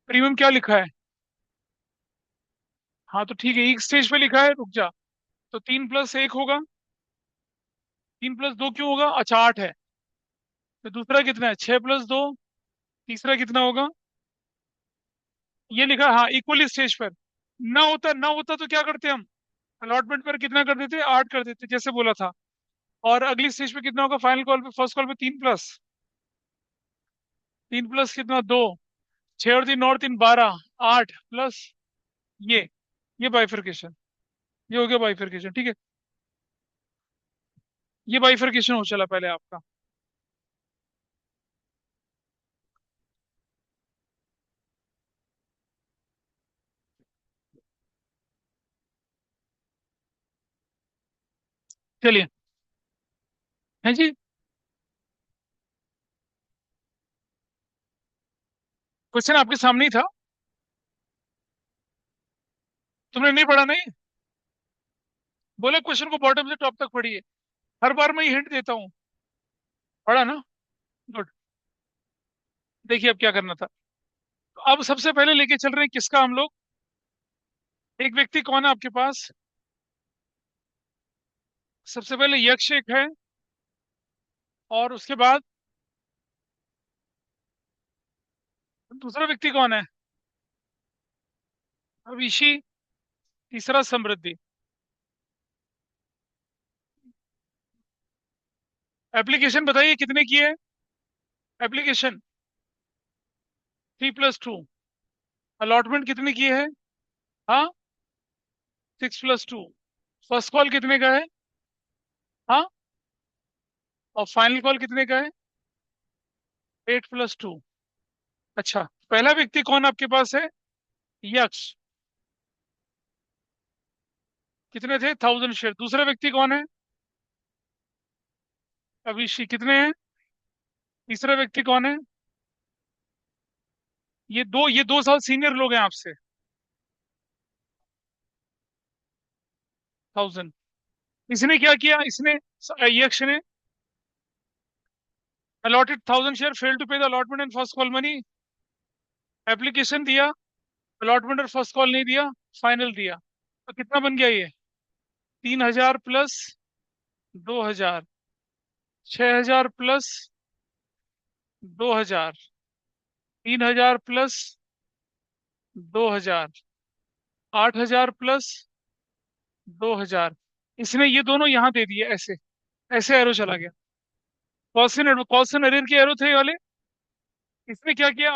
Speaker 1: प्रीमियम क्या लिखा है? हाँ तो ठीक है, एक स्टेज पे लिखा है, रुक जा। तो 3 + 1 होगा। 3 + 2 क्यों होगा? अच्छा 8 है। तो दूसरा कितना है? 6 + 2। तीसरा कितना होगा? ये लिखा है, हाँ इक्वली स्टेज पर। ना होता तो क्या करते हम? अलॉटमेंट पर कितना कर देते? 8 कर देते, जैसे बोला था। और अगली स्टेज पे कितना होगा? फाइनल कॉल पे, फर्स्ट कॉल पे 3 प्लस। 3 प्लस कितना? 2। 6 और 3 9 और 3 12। 8 प्लस ये ये बाइफरकेशन। ये हो गया बाइफरकेशन, ठीक है। ये बाइफरकेशन हो चला पहले आपका। चलिए। है जी। क्वेश्चन आपके सामने ही था। तुमने नहीं पढ़ा? नहीं। बोले क्वेश्चन को बॉटम से टॉप तक पढ़िए। हर बार मैं हिंट देता हूँ। पढ़ा ना? गुड। देखिए अब क्या करना था। तो अब सबसे पहले लेके चल रहे हैं किसका हम लोग। एक व्यक्ति कौन है आपके पास? सबसे पहले यक्ष एक है। और उसके बाद दूसरा व्यक्ति कौन है? अविशी। तीसरा समृद्धि। एप्लीकेशन बताइए कितने की है? एप्लीकेशन 3+2। अलॉटमेंट कितने की है? हाँ, 6+2। फर्स्ट कॉल कितने का है? हाँ। और फाइनल कॉल कितने का है? 8+2। अच्छा, पहला व्यक्ति कौन आपके पास है? यक्ष। कितने थे? 1000 शेयर। दूसरा व्यक्ति कौन है? अभिषेक। कितने हैं? तीसरा व्यक्ति कौन है? ये दो साल सीनियर लोग हैं आपसे। 1000। इसने क्या किया? इसने यक्ष ने allotted 1000 share, fail to pay the allotment and first call money. Application दिया, अलॉटमेंट और फर्स्ट कॉल नहीं दिया, फाइनल दिया। तो कितना बन गया ये? 3000 प्लस 2000। 6000 प्लस 2000। 3000 प्लस 2000। 8000 प्लस 2000। इसने ये दोनों यहाँ दे दिए ऐसे। ऐसे एरो चला गया। कॉस्ट एंड अरियर के एरो थे ये वाले। इसने क्या किया?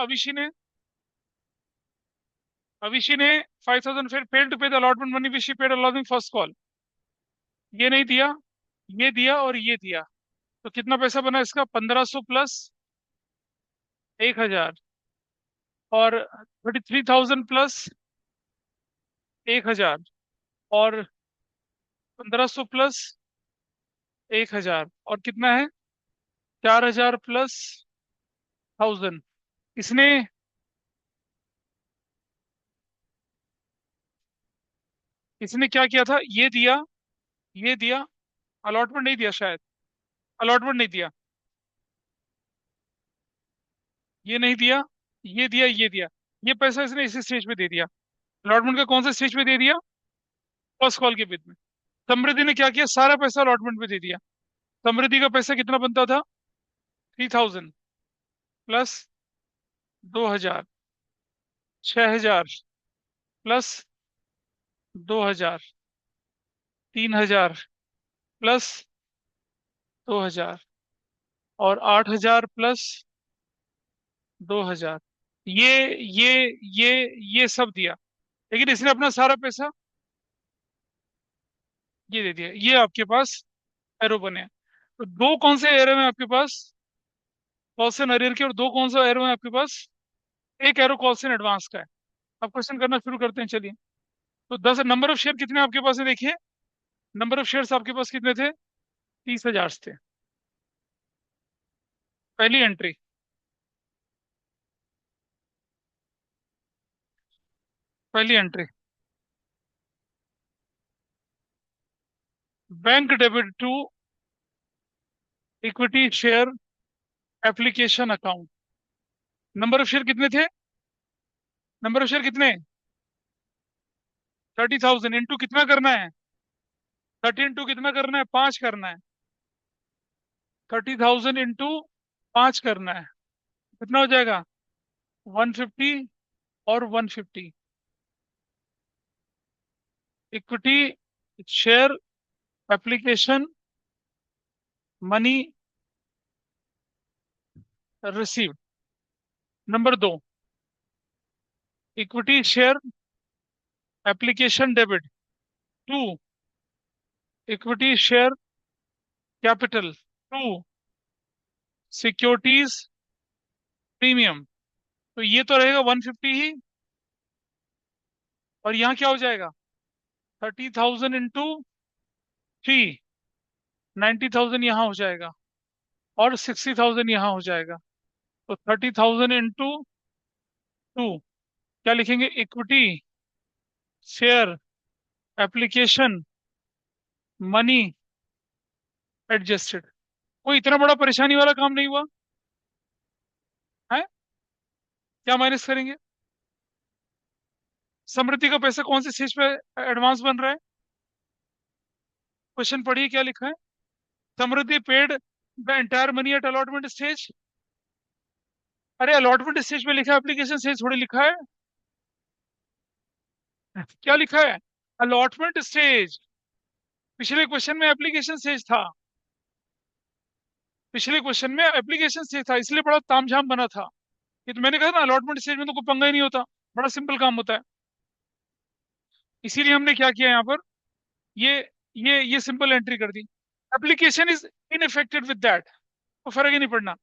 Speaker 1: अविशी ने 5000 फिर fail to pay the allotment money which she paid allowing first call. ये नहीं दिया, ये दिया और ये दिया। तो कितना पैसा बना इसका? 1500 प्लस 1000। और 33,000 प्लस 1000। और 1500 प्लस 1000 और कितना है? 4000 प्लस 1000। इसने इसने क्या किया था? ये दिया, ये दिया। अलॉटमेंट नहीं दिया शायद। अलॉटमेंट नहीं दिया, ये नहीं दिया, ये दिया, ये दिया। ये पैसा इसने इसी स्टेज पे दे दिया। अलॉटमेंट का कौन सा स्टेज पे दे दिया? फर्स्ट कॉल के बीच में। समृद्धि ने क्या किया? सारा पैसा अलॉटमेंट पे दे दिया। समृद्धि का पैसा कितना बनता था? 3000 प्लस 2000। 6000 प्लस 2000। 3000 प्लस 2000। और 8000 प्लस 2000। ये ये ये ये सब दिया। लेकिन इसने अपना सारा पैसा ये दे दिया। ये आपके पास एरो बने हैं। तो दो कौन से एरो हैं आपके पास? कॉल्सन अरियर के। और दो कौन सा एरो है आपके पास? एक एरो कॉल्सन एडवांस का है। अब क्वेश्चन करना शुरू करते हैं, चलिए। तो 10 नंबर ऑफ शेयर कितने आपके पास है? देखिए, नंबर ऑफ शेयर्स आपके पास कितने थे? 30,000 थे। पहली एंट्री। पहली entry. Bank debit to equity share application account. Number of shares कितने थे? नंबर ऑफ शेयर कितने? 30,000 इंटू कितना करना है? 30 इंटू कितना करना है? 5 करना है। 30,000 इंटू 5 करना है। कितना हो जाएगा? 150 और 150। Equity share application money received. Number दो, equity share application debit to equity share capital to securities premium. तो ये तो रहेगा 150 ही। और यहाँ क्या हो जाएगा? 30,000 इंटू 3। 90,000 यहाँ हो जाएगा और 60,000 यहाँ हो जाएगा। तो 30,000 इंटू 2, क्या लिखेंगे? Equity share application money adjusted. कोई इतना बड़ा परेशानी वाला काम नहीं हुआ है। क्या माइनस करेंगे? समृद्धि का पैसा कौन सी चीज पे एडवांस बन रहा है? क्वेश्चन पढ़िए क्या लिखा है। Samriddhi paid the entire money at allotment stage. अरे अलॉटमेंट स्टेज पे लिखा है, एप्लीकेशन स्टेज थोड़ी लिखा है। क्या लिखा है? Allotment stage. पिछले क्वेश्चन में एप्लीकेशन स्टेज था। पिछले क्वेश्चन में एप्लीकेशन स्टेज था, इसलिए बड़ा तामझाम बना था। ये तो मैंने कहा ना, अलॉटमेंट स्टेज में तो कोई पंगा ही नहीं होता, बड़ा सिंपल काम होता है। इसीलिए हमने क्या किया यहाँ पर, ये ये सिंपल एंट्री कर दी। Application is infected with that, तो फर्क ही नहीं पड़ना।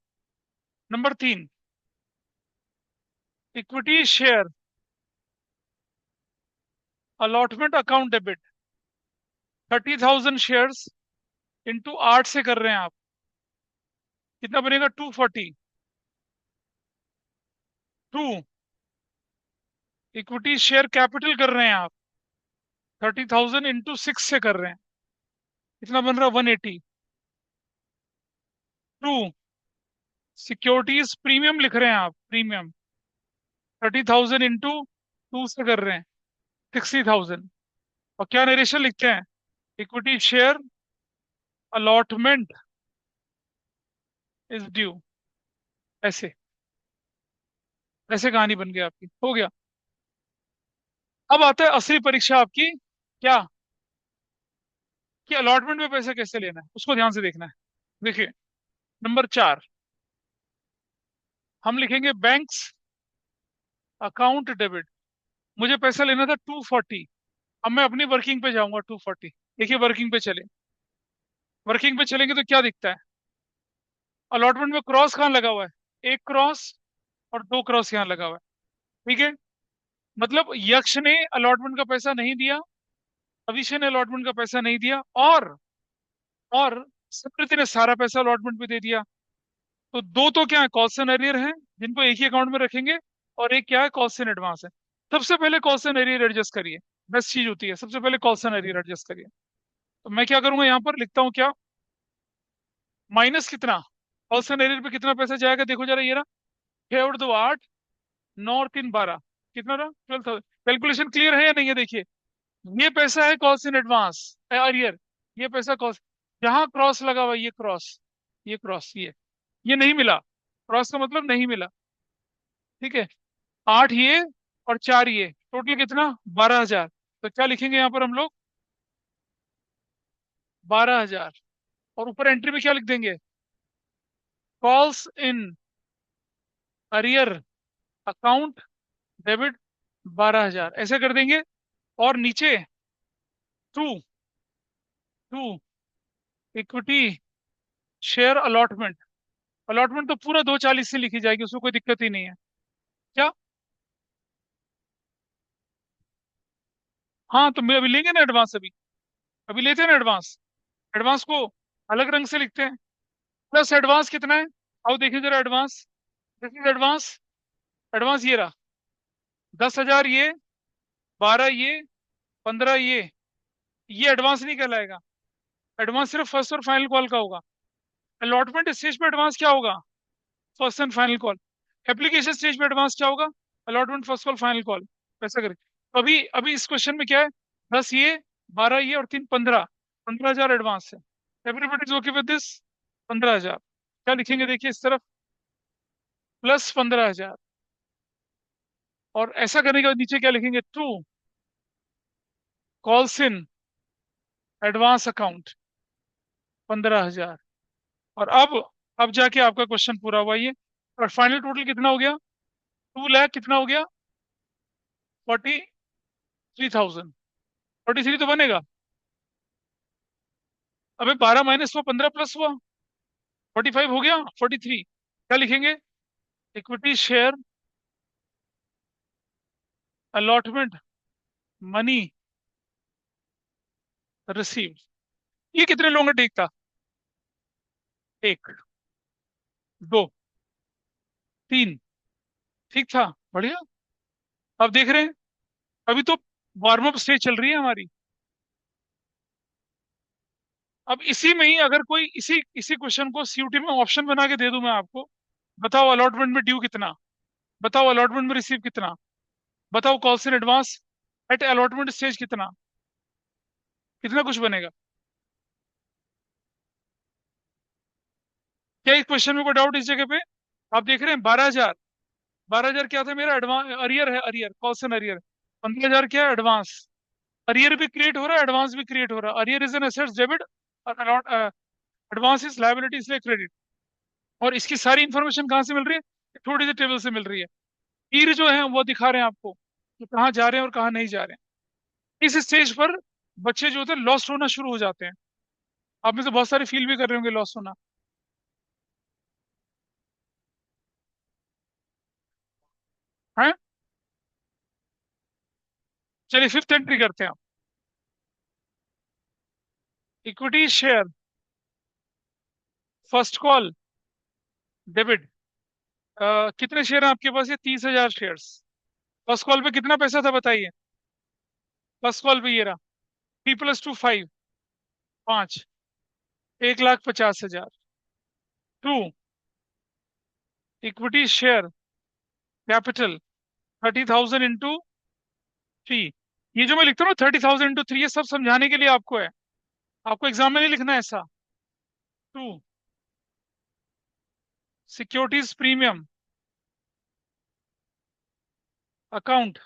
Speaker 1: Number 3, equity share allotment account debit. 30,000 shares into 8 से कर रहे हैं आप, कितना बनेगा? 240। 2 इक्विटी शेयर कैपिटल कर रहे हैं आप, 30,000 इंटू 6 से कर रहे हैं, कितना बन रहा है? 180। 2 सिक्योरिटीज प्रीमियम लिख रहे हैं आप, प्रीमियम 30,000 इंटू 2 से कर रहे हैं, 60,000। और क्या नरेशन लिखते हैं? Equity share allotment is due. ऐसे ऐसे कहानी बन गई आपकी, हो गया। अब आता है असली परीक्षा आपकी, क्या कि अलॉटमेंट में पैसे कैसे लेना है, उसको ध्यान से देखना है। देखिए, नंबर 4 हम लिखेंगे बैंक्स अकाउंट डेबिट। मुझे पैसा लेना था 240। अब मैं अपनी वर्किंग पे जाऊंगा 240। देखिए वर्किंग पे चले, वर्किंग पे चलेंगे तो क्या दिखता है? अलॉटमेंट में क्रॉस कहाँ लगा हुआ है? एक क्रॉस और 2 क्रॉस यहाँ लगा हुआ है। ठीक है, मतलब यक्ष ने अलॉटमेंट का पैसा नहीं दिया, अविषय ने अलॉटमेंट का पैसा नहीं दिया, और सुकृति ने सारा पैसा अलॉटमेंट पे दे दिया। तो दो तो क्या है, कॉस्ट एंड एरियर है, जिनको एक ही अकाउंट में रखेंगे, और एक क्या है, कॉस्ट एंड एडवांस है। सबसे पहले कॉस्ट एंड एरियर एडजस्ट करिए, बेस्ट चीज होती है, सबसे पहले कॉस्ट एंड एरियर एडजस्ट करिए। तो मैं क्या करूंगा, यहाँ पर लिखता हूँ क्या, माइनस कितना, कॉस्ट एंड एरियर पे कितना पैसा जाएगा, देखो जरा ये रहा, 6 और 2 8, 9 और 3 12, कितना रहा? 12,000। कैलकुलेशन क्लियर है या नहीं है? देखिए, ये पैसा है कॉस्ट इन एडवांस एरियर, ये पैसा कॉस्ट, जहां क्रॉस लगा हुआ है, ये क्रॉस, ये क्रॉस, ये नहीं मिला, क्रॉस का मतलब नहीं मिला। ठीक है, 8 ये और 4 ये, टोटल कितना? 12,000। तो क्या लिखेंगे यहाँ पर हम लोग? 12,000। और ऊपर एंट्री में क्या लिख देंगे? Calls in arrear account debit 12,000, ऐसे कर देंगे। और नीचे 2 2 इक्विटी शेयर अलॉटमेंट। अलॉटमेंट तो पूरा 240 से लिखी जाएगी, उसमें कोई दिक्कत ही नहीं है। क्या? हाँ, तो मैं अभी लेंगे ना एडवांस, अभी अभी लेते हैं ना एडवांस। एडवांस को अलग रंग से लिखते हैं। प्लस एडवांस कितना है? आओ देखिए जरा advance. This is advance. Advance ये रहा, 10,000 ये, 12 ये, 15 ये एडवांस नहीं कहलाएगा। एडवांस सिर्फ फर्स्ट और फाइनल कॉल का होगा। अलॉटमेंट स्टेज पे एडवांस क्या होगा? First and final call. Application stage पे एडवांस क्या होगा? Allotment first call final call. वैसा करें तो अभी अभी इस क्वेश्चन में क्या है, 10 ये, 12 ये और 3 15, 15,000 एडवांस है। Everybody is okay with this? 15,000। क्या लिखेंगे देखिए इस तरफ, प्लस 15,000। और ऐसा करने के बाद नीचे क्या लिखेंगे? 2 कॉल्स इन एडवांस अकाउंट 15,000। और अब जाके आपका क्वेश्चन पूरा हुआ ये। और फाइनल टोटल कितना हो गया? 2 लाख कितना हो गया? 43,000। 43 तो बनेगा। अबे 12 माइनस हुआ, 15 प्लस हुआ, 45 हो गया, 43। क्या लिखेंगे? Equity share allotment money receive. ये कितने लोगों का ठीक था? एक, दो, तीन। ठीक था, बढ़िया। अब देख रहे हैं, अभी तो वार्म अप स्टेज चल रही है हमारी। अब इसी में ही अगर कोई इसी इसी क्वेश्चन को सीयूटी में ऑप्शन बना के दे दूं मैं आपको, बताओ अलॉटमेंट में ड्यू कितना, बताओ अलॉटमेंट में रिसीव कितना, बताओ calls in advance at allotment stage कितना, कितना कुछ बनेगा। क्या इस क्वेश्चन में कोई डाउट इस जगह पे? आप देख रहे हैं 12,000। 12,000 क्या था मेरा एडवांस, अरियर है, अरियर कॉल्स इन अरियर। 15,000 क्या है एडवांस। अरियर भी क्रिएट हो रहा है, एडवांस भी क्रिएट हो रहा है। Arrear is an assets debit और एडवांस इज लायबिलिटी, इसलिए क्रेडिट। और इसकी सारी इंफॉर्मेशन कहाँ से मिल रही है? थोड़ी सी टेबल से मिल रही है। तीर जो है वो दिखा रहे हैं आपको कि कहाँ जा रहे हैं और कहाँ नहीं जा रहे हैं। इस स्टेज पर बच्चे जो होते हैं लॉस्ट होना शुरू हो जाते हैं। आप में से बहुत सारे फील भी कर रहे होंगे लॉस्ट होना। है। चलिए फिफ्थ एंट्री करते हैं। Equity share, first call, debit. कितने शेयर हैं आपके पास? ये 30,000 शेयर। फर्स्ट कॉल पे कितना पैसा था बताइए? फर्स्ट कॉल पे ये रहा, 3 + 2 5, 5, 1,50,000। To, equity share capital 30,000 into 3। ये जो मैं लिखता हूँ ना 30,000 इंटू 3, ये सब समझाने के लिए आपको है, आपको एग्जाम में नहीं लिखना है ऐसा। टू, सिक्योरिटीज प्रीमियम अकाउंट,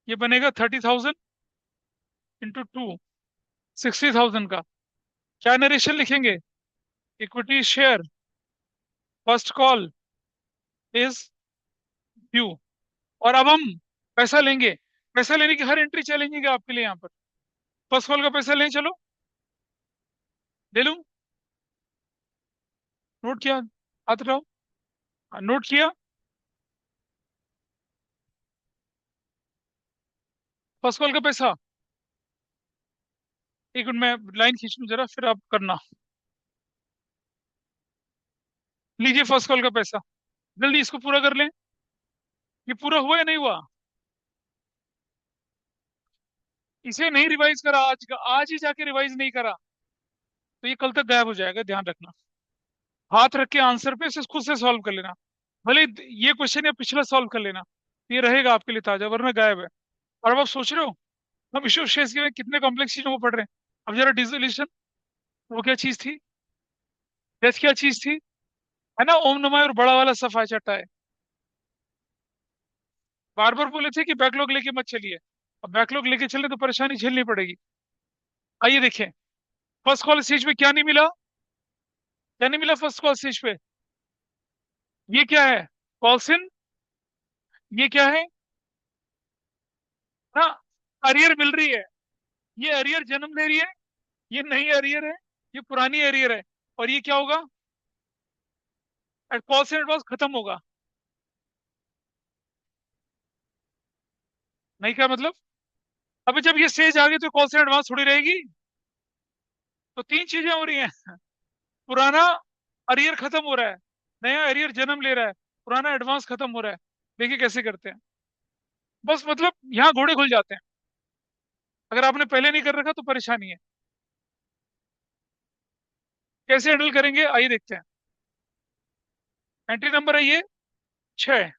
Speaker 1: ये बनेगा 30,000 इंटू 2, 60,000 का। क्या नरेशन लिखेंगे? Equity share first call is due. और अब हम पैसा लेंगे। पैसा लेने की हर एंट्री चलेंगे आपके लिए यहाँ पर। फर्स्ट कॉल का पैसा लें, चलो ले लूं। नोट किया? हाथ उठाओ। नोट किया? फर्स्ट कॉल का पैसा, एक मिनट मैं लाइन खींच लूं जरा, फिर आप करना। लीजिए फर्स्ट कॉल का पैसा, जल्दी इसको पूरा कर लें। ये पूरा हुआ या नहीं हुआ? इसे नहीं रिवाइज करा आज का, आज ही जाके रिवाइज नहीं करा तो ये कल तक गायब हो जाएगा, ध्यान रखना। हाथ रख के आंसर पे इसे खुद से सॉल्व कर लेना। भले ये क्वेश्चन या पिछला सॉल्व कर लेना, ये रहेगा आपके लिए ताजा, वरना गायब है। और अब आप सोच रहे हो हम इशू शेष के में कितने कॉम्प्लेक्स चीजों को पढ़ रहे हैं। अब जरा डिसोल्यूशन, वो क्या चीज थी? डेथ क्या चीज थी? है ना, ओम नमः और बड़ा वाला सफाई चट्टा है। बार बार बोले थे कि बैकलॉग लेके मत चलिए। अब बैकलॉग लेके चले तो परेशानी झेलनी पड़ेगी। आइए देखें, फर्स्ट कॉल स्टेज पे क्या नहीं मिला? क्या नहीं मिला फर्स्ट कॉल स्टेज पे? ये क्या है? Calls in. ये क्या है? हाँ, अरियर मिल रही है। ये अरियर जन्म ले रही है, ये नई अरियर है, ये पुरानी अरियर है। और ये क्या होगा? कॉल्स इन एडवांस खत्म होगा। नहीं, क्या मतलब? अभी जब ये स्टेज आ गई तो कॉल्स इन एडवांस थोड़ी रहेगी। तो तीन चीजें हो रही हैं। पुराना अरियर खत्म हो रहा है, नया अरियर जन्म ले रहा है, पुराना एडवांस खत्म हो रहा है। देखिए कैसे करते हैं। बस मतलब यहाँ घोड़े खुल जाते हैं। अगर आपने पहले नहीं कर रखा तो परेशानी है। कैसे हैंडल करेंगे आइए देखते हैं। एंट्री नंबर है ये 6,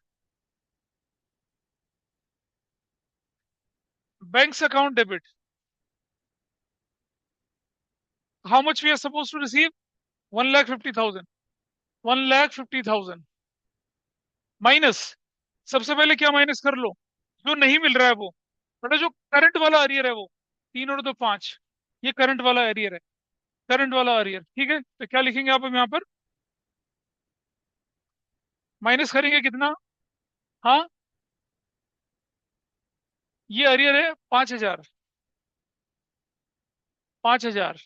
Speaker 1: banks account debit. How much we are suppose to receive? 1,50,000। 1,50,000 minus, सबसे पहले क्या माइनस कर लो? जो नहीं मिल रहा है वो, मतलब जो करंट वाला अरियर है वो। 3 और 2 5, ये करंट वाला अरियर है। करंट वाला अरियर, ठीक है, तो क्या लिखेंगे आप यहाँ पर? माइनस करेंगे कितना? हाँ, ये अरियर है 5,000। 5,000।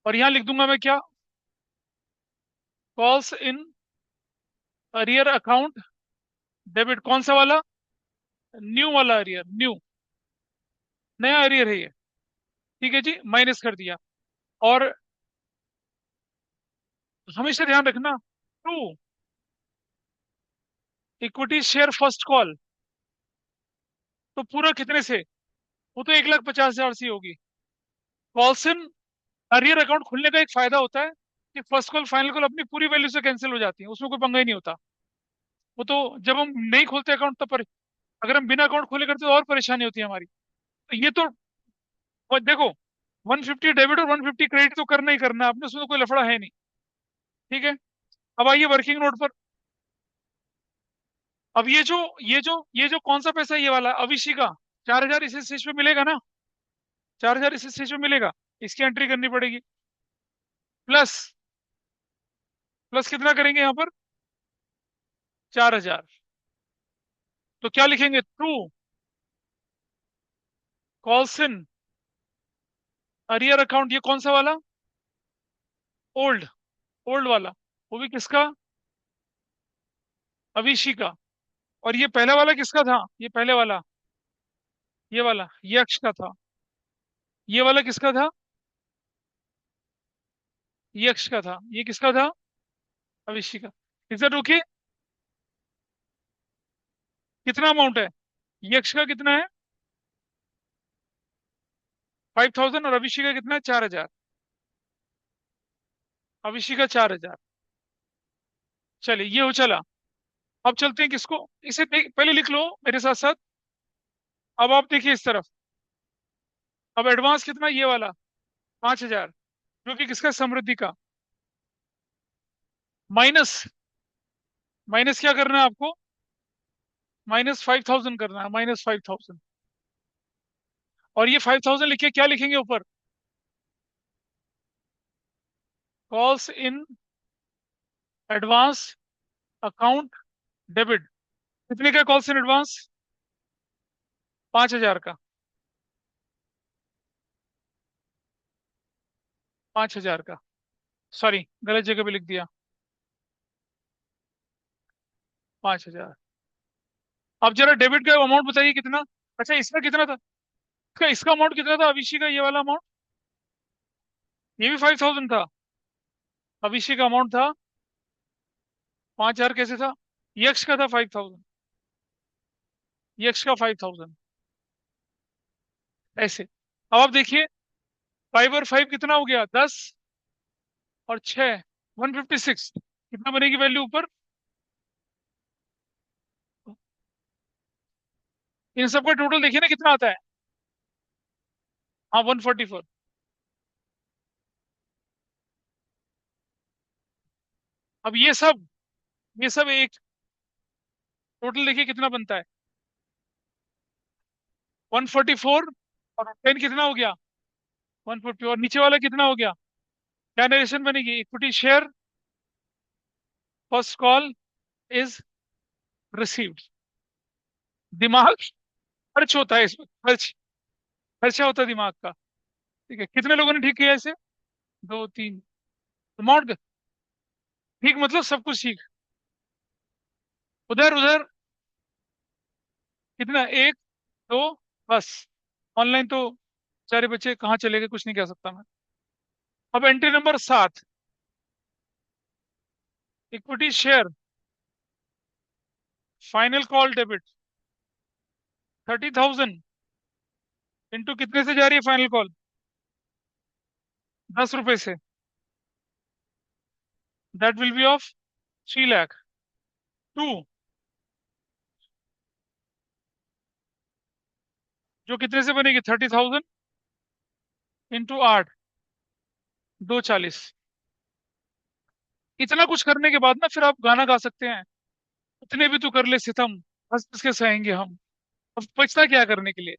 Speaker 1: और यहाँ लिख दूंगा मैं क्या? Calls in arrear account debit. कौन सा वाला? न्यू वाला अरियर, न्यू, नया अरियर है ये। ठीक है जी, माइनस कर दिया। और हमेशा ध्यान रखना, to equity share first call, तो पूरा कितने से? वो तो 1,50,000 से होगी। कॉल्स इन अरियर अकाउंट खुलने का एक फायदा होता है कि फर्स्ट कॉल फाइनल कॉल अपनी पूरी वैल्यू से कैंसिल हो जाती है, उसमें कोई पंगा ही नहीं होता। वो तो जब हम नहीं खोलते अकाउंट तब अगर हम बिना अकाउंट खोले करते तो और परेशानी होती है हमारी। तो ये तो देखो, 150 डेबिट और 150 क्रेडिट तो करना ही करना है आपने, उसमें तो कोई लफड़ा है नहीं। ठीक है। अब आइए वर्किंग नोट पर। अब ये जो कौन सा पैसा है, ये वाला अविशी का 4,000 इस स्टेज पे मिलेगा ना, 4,000 इस स्टेज पे मिलेगा। इसकी एंट्री करनी पड़ेगी। प्लस प्लस कितना करेंगे यहाँ पर? 4,000। तो क्या लिखेंगे? True calls in arrear account, ये कौन सा वाला? ओल्ड, ओल्ड वाला। वो भी किसका? अविशी का। और ये पहला वाला किसका था? ये पहले वाला, ये वाला ये अक्ष का था। ये वाला किसका था? ये अक्ष का था। ये किसका था? अविशी का। Is that okay? कितना अमाउंट है? ये अक्ष का कितना है? 5,000। और अविशी का कितना है? 4,000। अविशी का 4,000। चलिए ये हो चला। अब चलते हैं किसको, इसे पहले लिख लो मेरे साथ साथ। अब आप देखिए इस तरफ। अब एडवांस कितना? ये वाला 5,000, जो कि किसका? समृद्धि का। माइनस, माइनस क्या करना है आपको? -5,000 करना है, -5,000। और ये 5,000 लिखिए, क्या लिखेंगे ऊपर? Calls in advance account debit. कितने का कॉल्स इन एडवांस? 5,000 का। 5,000 का। सॉरी, गलत जगह पे लिख दिया। 5,000। अब जरा डेबिट का अमाउंट बताइए कितना? अच्छा, इसका कितना था? इसका अमाउंट कितना था अविशी का, ये वाला अमाउंट? ये भी 5,000 था। अविशी का अमाउंट था 5,000। कैसे था? यक्ष का था 5,000। यक्ष का 5,000। ऐसे। अब आप देखिए, 5 और 5 कितना हो गया? 10 और 6, 156। कितना बनेगी वैल्यू ऊपर? इन सबका टोटल देखिए ना कितना आता है। हाँ, 144। अब ये सब एक टोटल देखिए कितना बनता है? 144। और 10 कितना हो गया? 140। और नीचे वाला कितना हो गया? क्या नरेशन बनेगी? Equity share first call is received. दिमाग खर्च होता है इसमें, खर्चा होता है दिमाग का। ठीक है, कितने लोगों ने ठीक किया इसे? दो, तीन। अमाउंट ठीक मतलब सब कुछ ठीक। उधर उधर कितना? एक, दो, बस। ऑनलाइन तो सारे बच्चे कहाँ चले गए, कुछ नहीं कह सकता मैं। अब entry number 7, equity share final call debit 30,000 into कितने से जा रही है फाइनल कॉल? 10 रुपए से। That will be of 3 lakh. To, जो कितने से बनेगी? 30,000 इंटू 8, 240। इतना कुछ करने के बाद ना फिर आप गाना गा सकते हैं, इतने भी तू कर ले सितम, हंस हंस के सहेंगे हम। अब बचता क्या करने के लिए?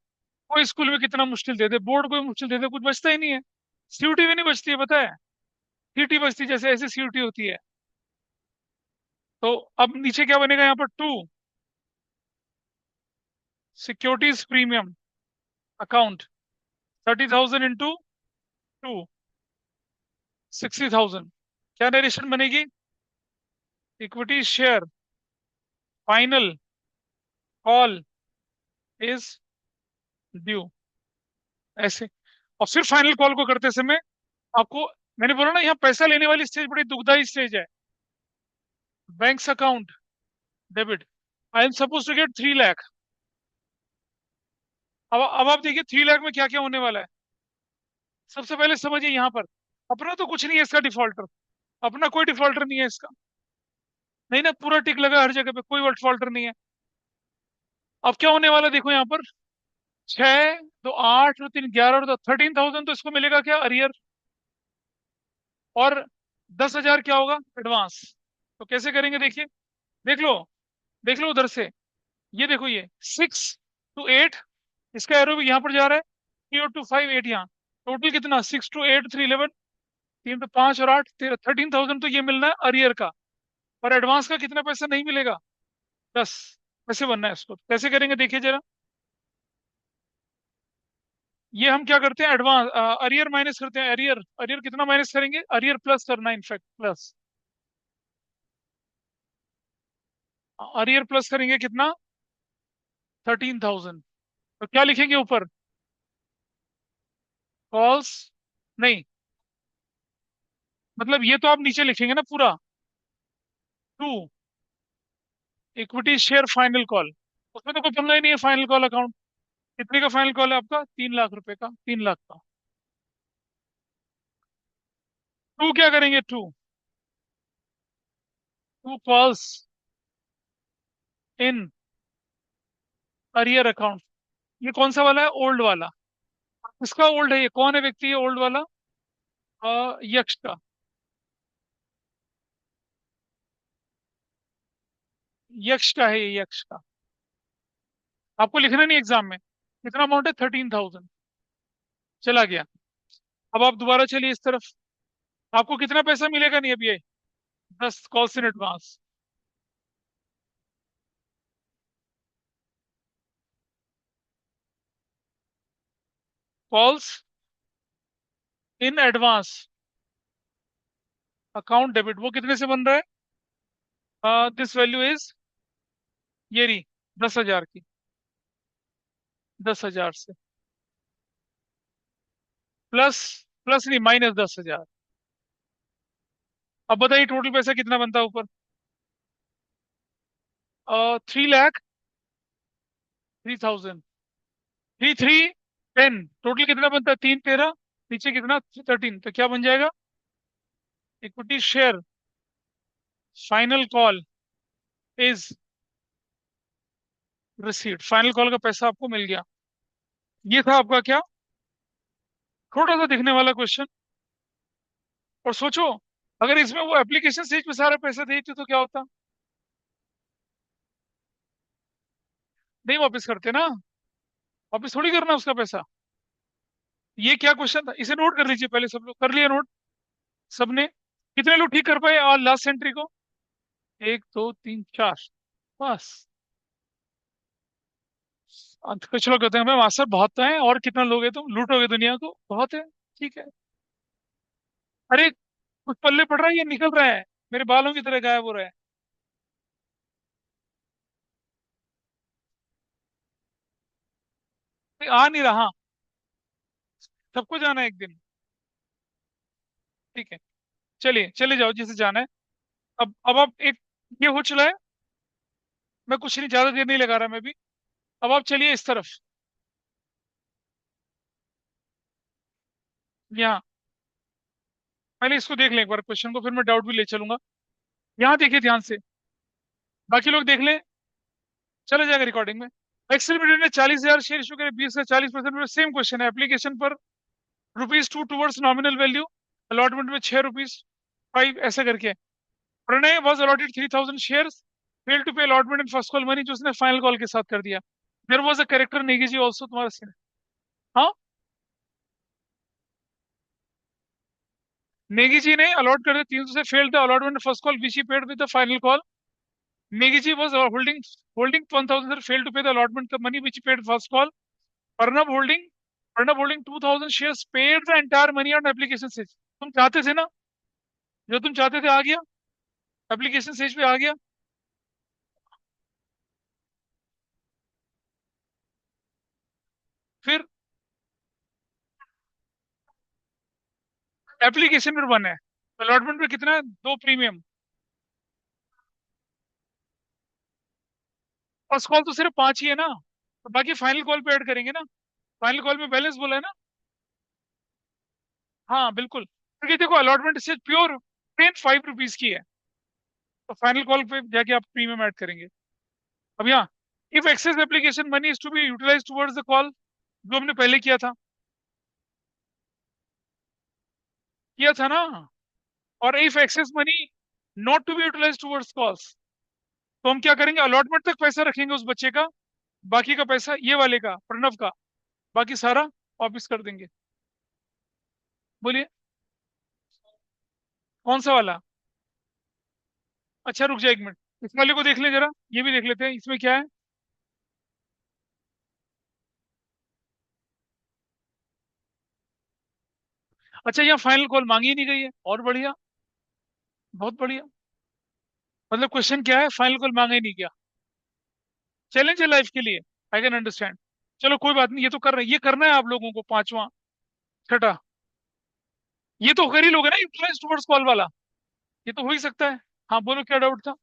Speaker 1: कोई स्कूल में कितना मुश्किल दे दे, बोर्ड कोई मुश्किल दे दे, कुछ बचता ही नहीं है। सीयूटी भी नहीं बचती है, पता है? सीटी बचती, जैसे ऐसे सीयूटी होती है। तो अब नीचे क्या बनेगा यहाँ पर? To securities premium account 30,000 into two, 60,000। क्या नरेशन बनेगी? Equity share final call is due. ऐसे। और फिर फाइनल कॉल को करते समय आपको मैंने बोला ना, यहाँ पैसा लेने वाली स्टेज बड़ी दुखदाई स्टेज है। Bank account debit, I am suppose to get 3 lakh. अब आप देखिए 3 लाख में क्या क्या होने वाला है। सबसे पहले समझिए यहाँ पर, अपना तो कुछ नहीं है इसका डिफॉल्टर, अपना कोई डिफॉल्टर नहीं है इसका। नहीं ना, पूरा टिक लगा हर जगह पे, कोई डिफॉल्टर नहीं है। अब क्या होने वाला है, देखो यहाँ पर, 6, तो 8 और 3 11, और 13,000 तो इसको मिलेगा क्या, अरियर। और 10,000 क्या होगा, एडवांस। तो कैसे करेंगे देखिए, देख लो, देख लो उधर से। ये देखो, ये 6 to 8, इसका एरो भी यहाँ पर जा रहा है। 3 to 5 8 यहाँ, टोटल कितना, 6 to 8 3 11, 3 तो 5 और 8 13,000 तो ये मिलना है अरियर का। और एडवांस का कितना पैसा नहीं मिलेगा, 10। कैसे बनना है इसको, कैसे करेंगे देखिए जरा। ये हम क्या करते हैं, एडवांस अरियर माइनस करते हैं। अरियर अरियर कितना माइनस करेंगे, अरियर प्लस करना है, इनफैक्ट प्लस। अरियर प्लस करेंगे कितना, 13,000। तो क्या लिखेंगे ऊपर, कॉल्स, नहीं, मतलब ये तो आप नीचे लिखेंगे ना पूरा, to equity share final call. उसमें तो कोई पंगा ही नहीं है, फाइनल कॉल अकाउंट। कितने का फाइनल कॉल है आपका, 3 लाख रुपए का, 3 लाख का। टू क्या करेंगे, to to calls in arrear account. ये कौन सा वाला है, ओल्ड वाला। किसका ओल्ड है, ये कौन है व्यक्ति, ये ओल्ड वाला, यक्ष का। यक्ष का है, ये यक्ष का। आपको लिखना नहीं एग्जाम में, कितना अमाउंट है, 13,000। चला गया। अब आप दोबारा चलिए इस तरफ, आपको कितना पैसा मिलेगा, नहीं अभी ये 10 calls in advance. Calls in advance account debit, वो कितने से बन रहा है, दिस वैल्यू इज, ये रही, 10,000 की, 10,000 से प्लस, प्लस नहीं, -10,000। अब बताइए टोटल पैसा कितना बनता है ऊपर, 3,03,000। 3 3 10, टोटल कितना बनता है, 3 13, नीचे कितना, 13, तो क्या बन जाएगा, equity share final call is received. Final call का पैसा आपको मिल गया। ये था आपका क्या, छोटा सा दिखने वाला क्वेश्चन। और सोचो, अगर इसमें वो एप्लीकेशन स्टेज पे सारा पैसा देते तो क्या होता। नहीं वापस करते ना, वापस थोड़ी करना उसका पैसा। ये क्या क्वेश्चन था, इसे नोट कर लीजिए पहले, सब लोग कर लिया नोट, सबने। कितने लोग ठीक कर पाए और लास्ट सेंट्री को, 1 2 3 4, बस। कुछ लोग कहते हैं भाई मास्टर बहुत तो है, और कितना लोग है, तुम लूटोगे दुनिया को, बहुत है, ठीक है। अरे कुछ पल्ले पड़ रहा है, ये निकल रहा है, मेरे बालों की तरह गायब हो रहा है। नहीं, आ नहीं रहा, सबको जाना है एक दिन, ठीक है। चलिए चले जाओ जिसे जाना है। अब आप एक, ये हो चला है, मैं कुछ नहीं, ज्यादा देर नहीं लगा रहा मैं भी। अब आप चलिए इस तरफ, यहाँ, पहले इसको देख लें एक बार क्वेश्चन को, फिर मैं डाउट भी ले चलूंगा। यहाँ देखिए ध्यान से, बाकी लोग देख लें, चला जाएगा रिकॉर्डिंग में। एक्सेल लिमिटेड ने 40,000 शेयर इशू करे, 20 का 40% सेम क्वेश्चन है। एप्लीकेशन पर ₹2 टूवर्ड्स नॉमिनल वैल्यू, अलॉटमेंट में ₹6 5 ऐसा करके। Pranay was allotted 3,000 share, fail to pay allotment in first call money, जो उसने फाइनल कॉल के साथ कर दिया। There was a character Negi ji also, तुम्हारा सीन। हाँ, नेगी जी ने अलॉट कर दिया 300 से, fail the allotment first call which he paid with the final call. Negi ji was holding 1,000, fail to pay the allotment the money which he paid first call. Arnab holding, Arnab holding 2,000 shares, paid the entire money on application stage. तुम चाहते थे ना, जो तुम चाहते थे आ गया, application stage पे आ गया। फिर एप्लीकेशन में 1 है, अलॉटमेंट में कितना है? 2 प्रीमियम। फर्स्ट कॉल तो सिर्फ 5 ही है ना, तो बाकी फाइनल कॉल पे ऐड करेंगे ना। फाइनल कॉल में बैलेंस बोला है ना। हाँ बिल्कुल, क्योंकि देखो अलॉटमेंट सिर्फ प्योर 5 रुपीज की है, तो फाइनल कॉल पे जाके आप प्रीमियम ऐड करेंगे। अब यहाँ, if excess application money is to be utilise towards the call, जो हमने पहले किया था ना। और if excess money not to be utilise towards calls, तो हम क्या करेंगे, अलॉटमेंट तक पैसा रखेंगे उस बच्चे का, बाकी का पैसा ये वाले का, प्रणव का, बाकी सारा वापिस कर देंगे। बोलिए, कौन सा वाला? अच्छा रुक जाए 1 मिनट, इस वाले को देख ले जरा, ये भी देख लेते हैं इसमें क्या है। अच्छा, यहाँ फाइनल कॉल मांगी ही नहीं गई है, और बढ़िया, बहुत बढ़िया। मतलब क्वेश्चन क्या है, फाइनल कॉल मांगा ही नहीं गया। चैलेंज है लाइफ के लिए, आई कैन अंडरस्टैंड। चलो कोई बात नहीं, ये तो कर रहे हैं, ये करना है आप लोगों को, पांचवा छठा, ये तो कर ही लोगे ना यूटिलाइज टुवर्ड्स कॉल वाला, ये तो हो ही सकता है। हाँ बोलो, क्या डाउट था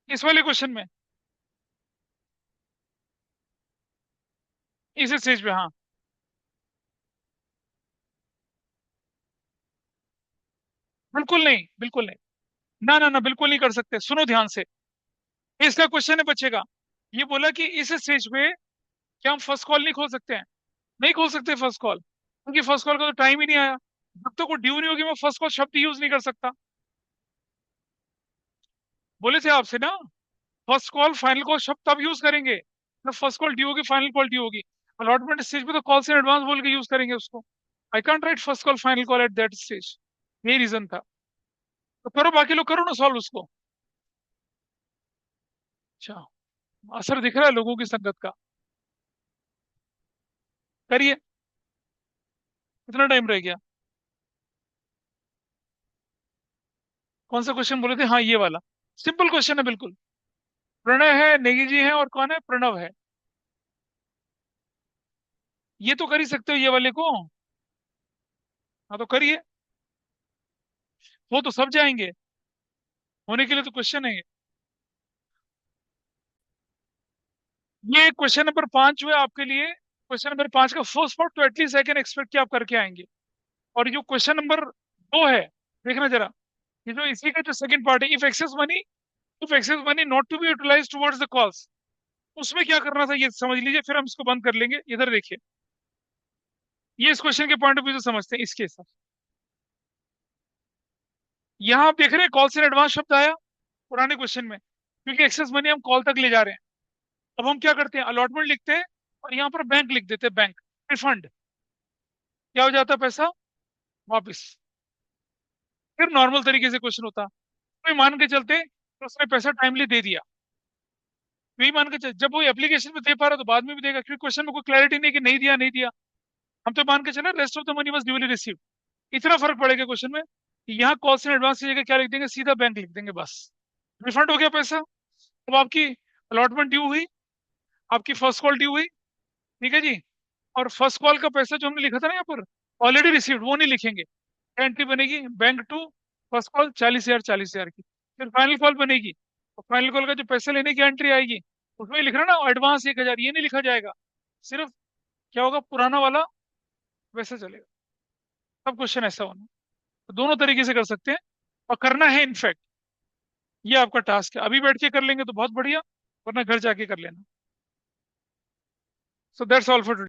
Speaker 1: इस वाले क्वेश्चन में? इस स्टेज पे, हाँ। बिल्कुल नहीं, बिल्कुल नहीं, ना ना ना, बिल्कुल नहीं कर सकते, सुनो ध्यान से। इसका क्वेश्चन है बच्चे का, ये बोला कि इस स्टेज पे क्या हम फर्स्ट कॉल नहीं खोल सकते हैं? नहीं खोल सकते फर्स्ट कॉल, क्योंकि फर्स्ट कॉल का तो टाइम ही नहीं आया, जब तक वो ड्यू नहीं होगी मैं फर्स्ट कॉल शब्द यूज नहीं कर सकता। बोले थे आपसे ना, फर्स्ट कॉल फाइनल कॉल शब्द तब यूज करेंगे जब फर्स्ट कॉल ड्यू होगी, फाइनल कॉल ड्यू होगी। अलॉटमेंट स्टेज पे तो कॉल से एडवांस बोल के यूज करेंगे उसको। I can't right first call final call at that stage, यही रीजन था। तो करो, बाकी लोग करो ना सॉल्व उसको। अच्छा, असर दिख रहा है लोगों की संगत का। करिए, कितना टाइम रह गया? कौन सा क्वेश्चन बोले थे? हाँ ये वाला, सिंपल क्वेश्चन है बिल्कुल। प्रणय है, नेगी जी है, और कौन है? प्रणव है। ये तो कर ही सकते हो ये वाले को। हाँ तो करिए, वो तो सब जाएंगे, होने के लिए तो क्वेश्चन है ये। ये क्वेश्चन नंबर 5 जो है आपके लिए, क्वेश्चन नंबर 5 का फर्स्ट पार्ट तो एटलीस्ट आई कैन एक्सपेक्ट कि आप करके आएंगे। और जो क्वेश्चन नंबर 2 है, देखना जरा, ये जो इसी का जो सेकंड पार्ट है, if excess money not to be utilise towards the calls, उसमें क्या करना था ये समझ लीजिए, फिर हम इसको बंद कर लेंगे। इधर देखिए, ये इस क्वेश्चन के पॉइंट ऑफ व्यू से समझते हैं इसके हिसाब से। यहाँ आप देख रहे हैं कॉल से एडवांस शब्द आया पुराने क्वेश्चन में, क्योंकि एक्सेस मनी हम कॉल तक ले जा रहे हैं। अब हम क्या करते हैं, अलॉटमेंट लिखते हैं और यहाँ पर बैंक लिख देते हैं, बैंक रिफंड, क्या हो जाता है, पैसा वापिस। फिर नॉर्मल तरीके से क्वेश्चन होता, कोई मान के चलते तो उसने पैसा टाइमली दे दिया, यही मान के चल, जब वो एप्लीकेशन में दे पा रहा तो बाद में भी देगा, क्योंकि क्वेश्चन में कोई क्लैरिटी नहीं कि नहीं दिया नहीं दिया। हम तो मान के चले rest of the money was duly received, इतना फर्क पड़ेगा क्वेश्चन में कि यहाँ कॉस्ट इन एडवांस की जगह क्या लिख देंगे, सीधा बैंक लिख देंगे बस, रिफंड हो गया पैसा। अब आपकी अलॉटमेंट ड्यू हुई, आपकी फर्स्ट कॉल ड्यू हुई, ठीक है जी। और फर्स्ट कॉल का पैसा जो हमने लिखा था ना यहाँ पर, ऑलरेडी रिसीव्ड, वो नहीं लिखेंगे। एंट्री बनेगी बैंक टू फर्स्ट कॉल 40,000, 40,000 की। फिर फाइनल कॉल बनेगी, तो फाइनल कॉल का जो पैसा लेने की एंट्री आएगी, उसमें लिखना ना एडवांस 1,000, ये नहीं लिखा जाएगा। सिर्फ क्या होगा, पुराना वाला वैसे चलेगा। सब क्वेश्चन ऐसा होना, तो दोनों तरीके से कर सकते हैं, और करना है इनफैक्ट, ये आपका टास्क है। अभी बैठ के कर लेंगे तो बहुत बढ़िया, वरना घर जाके कर लेना। So that's all for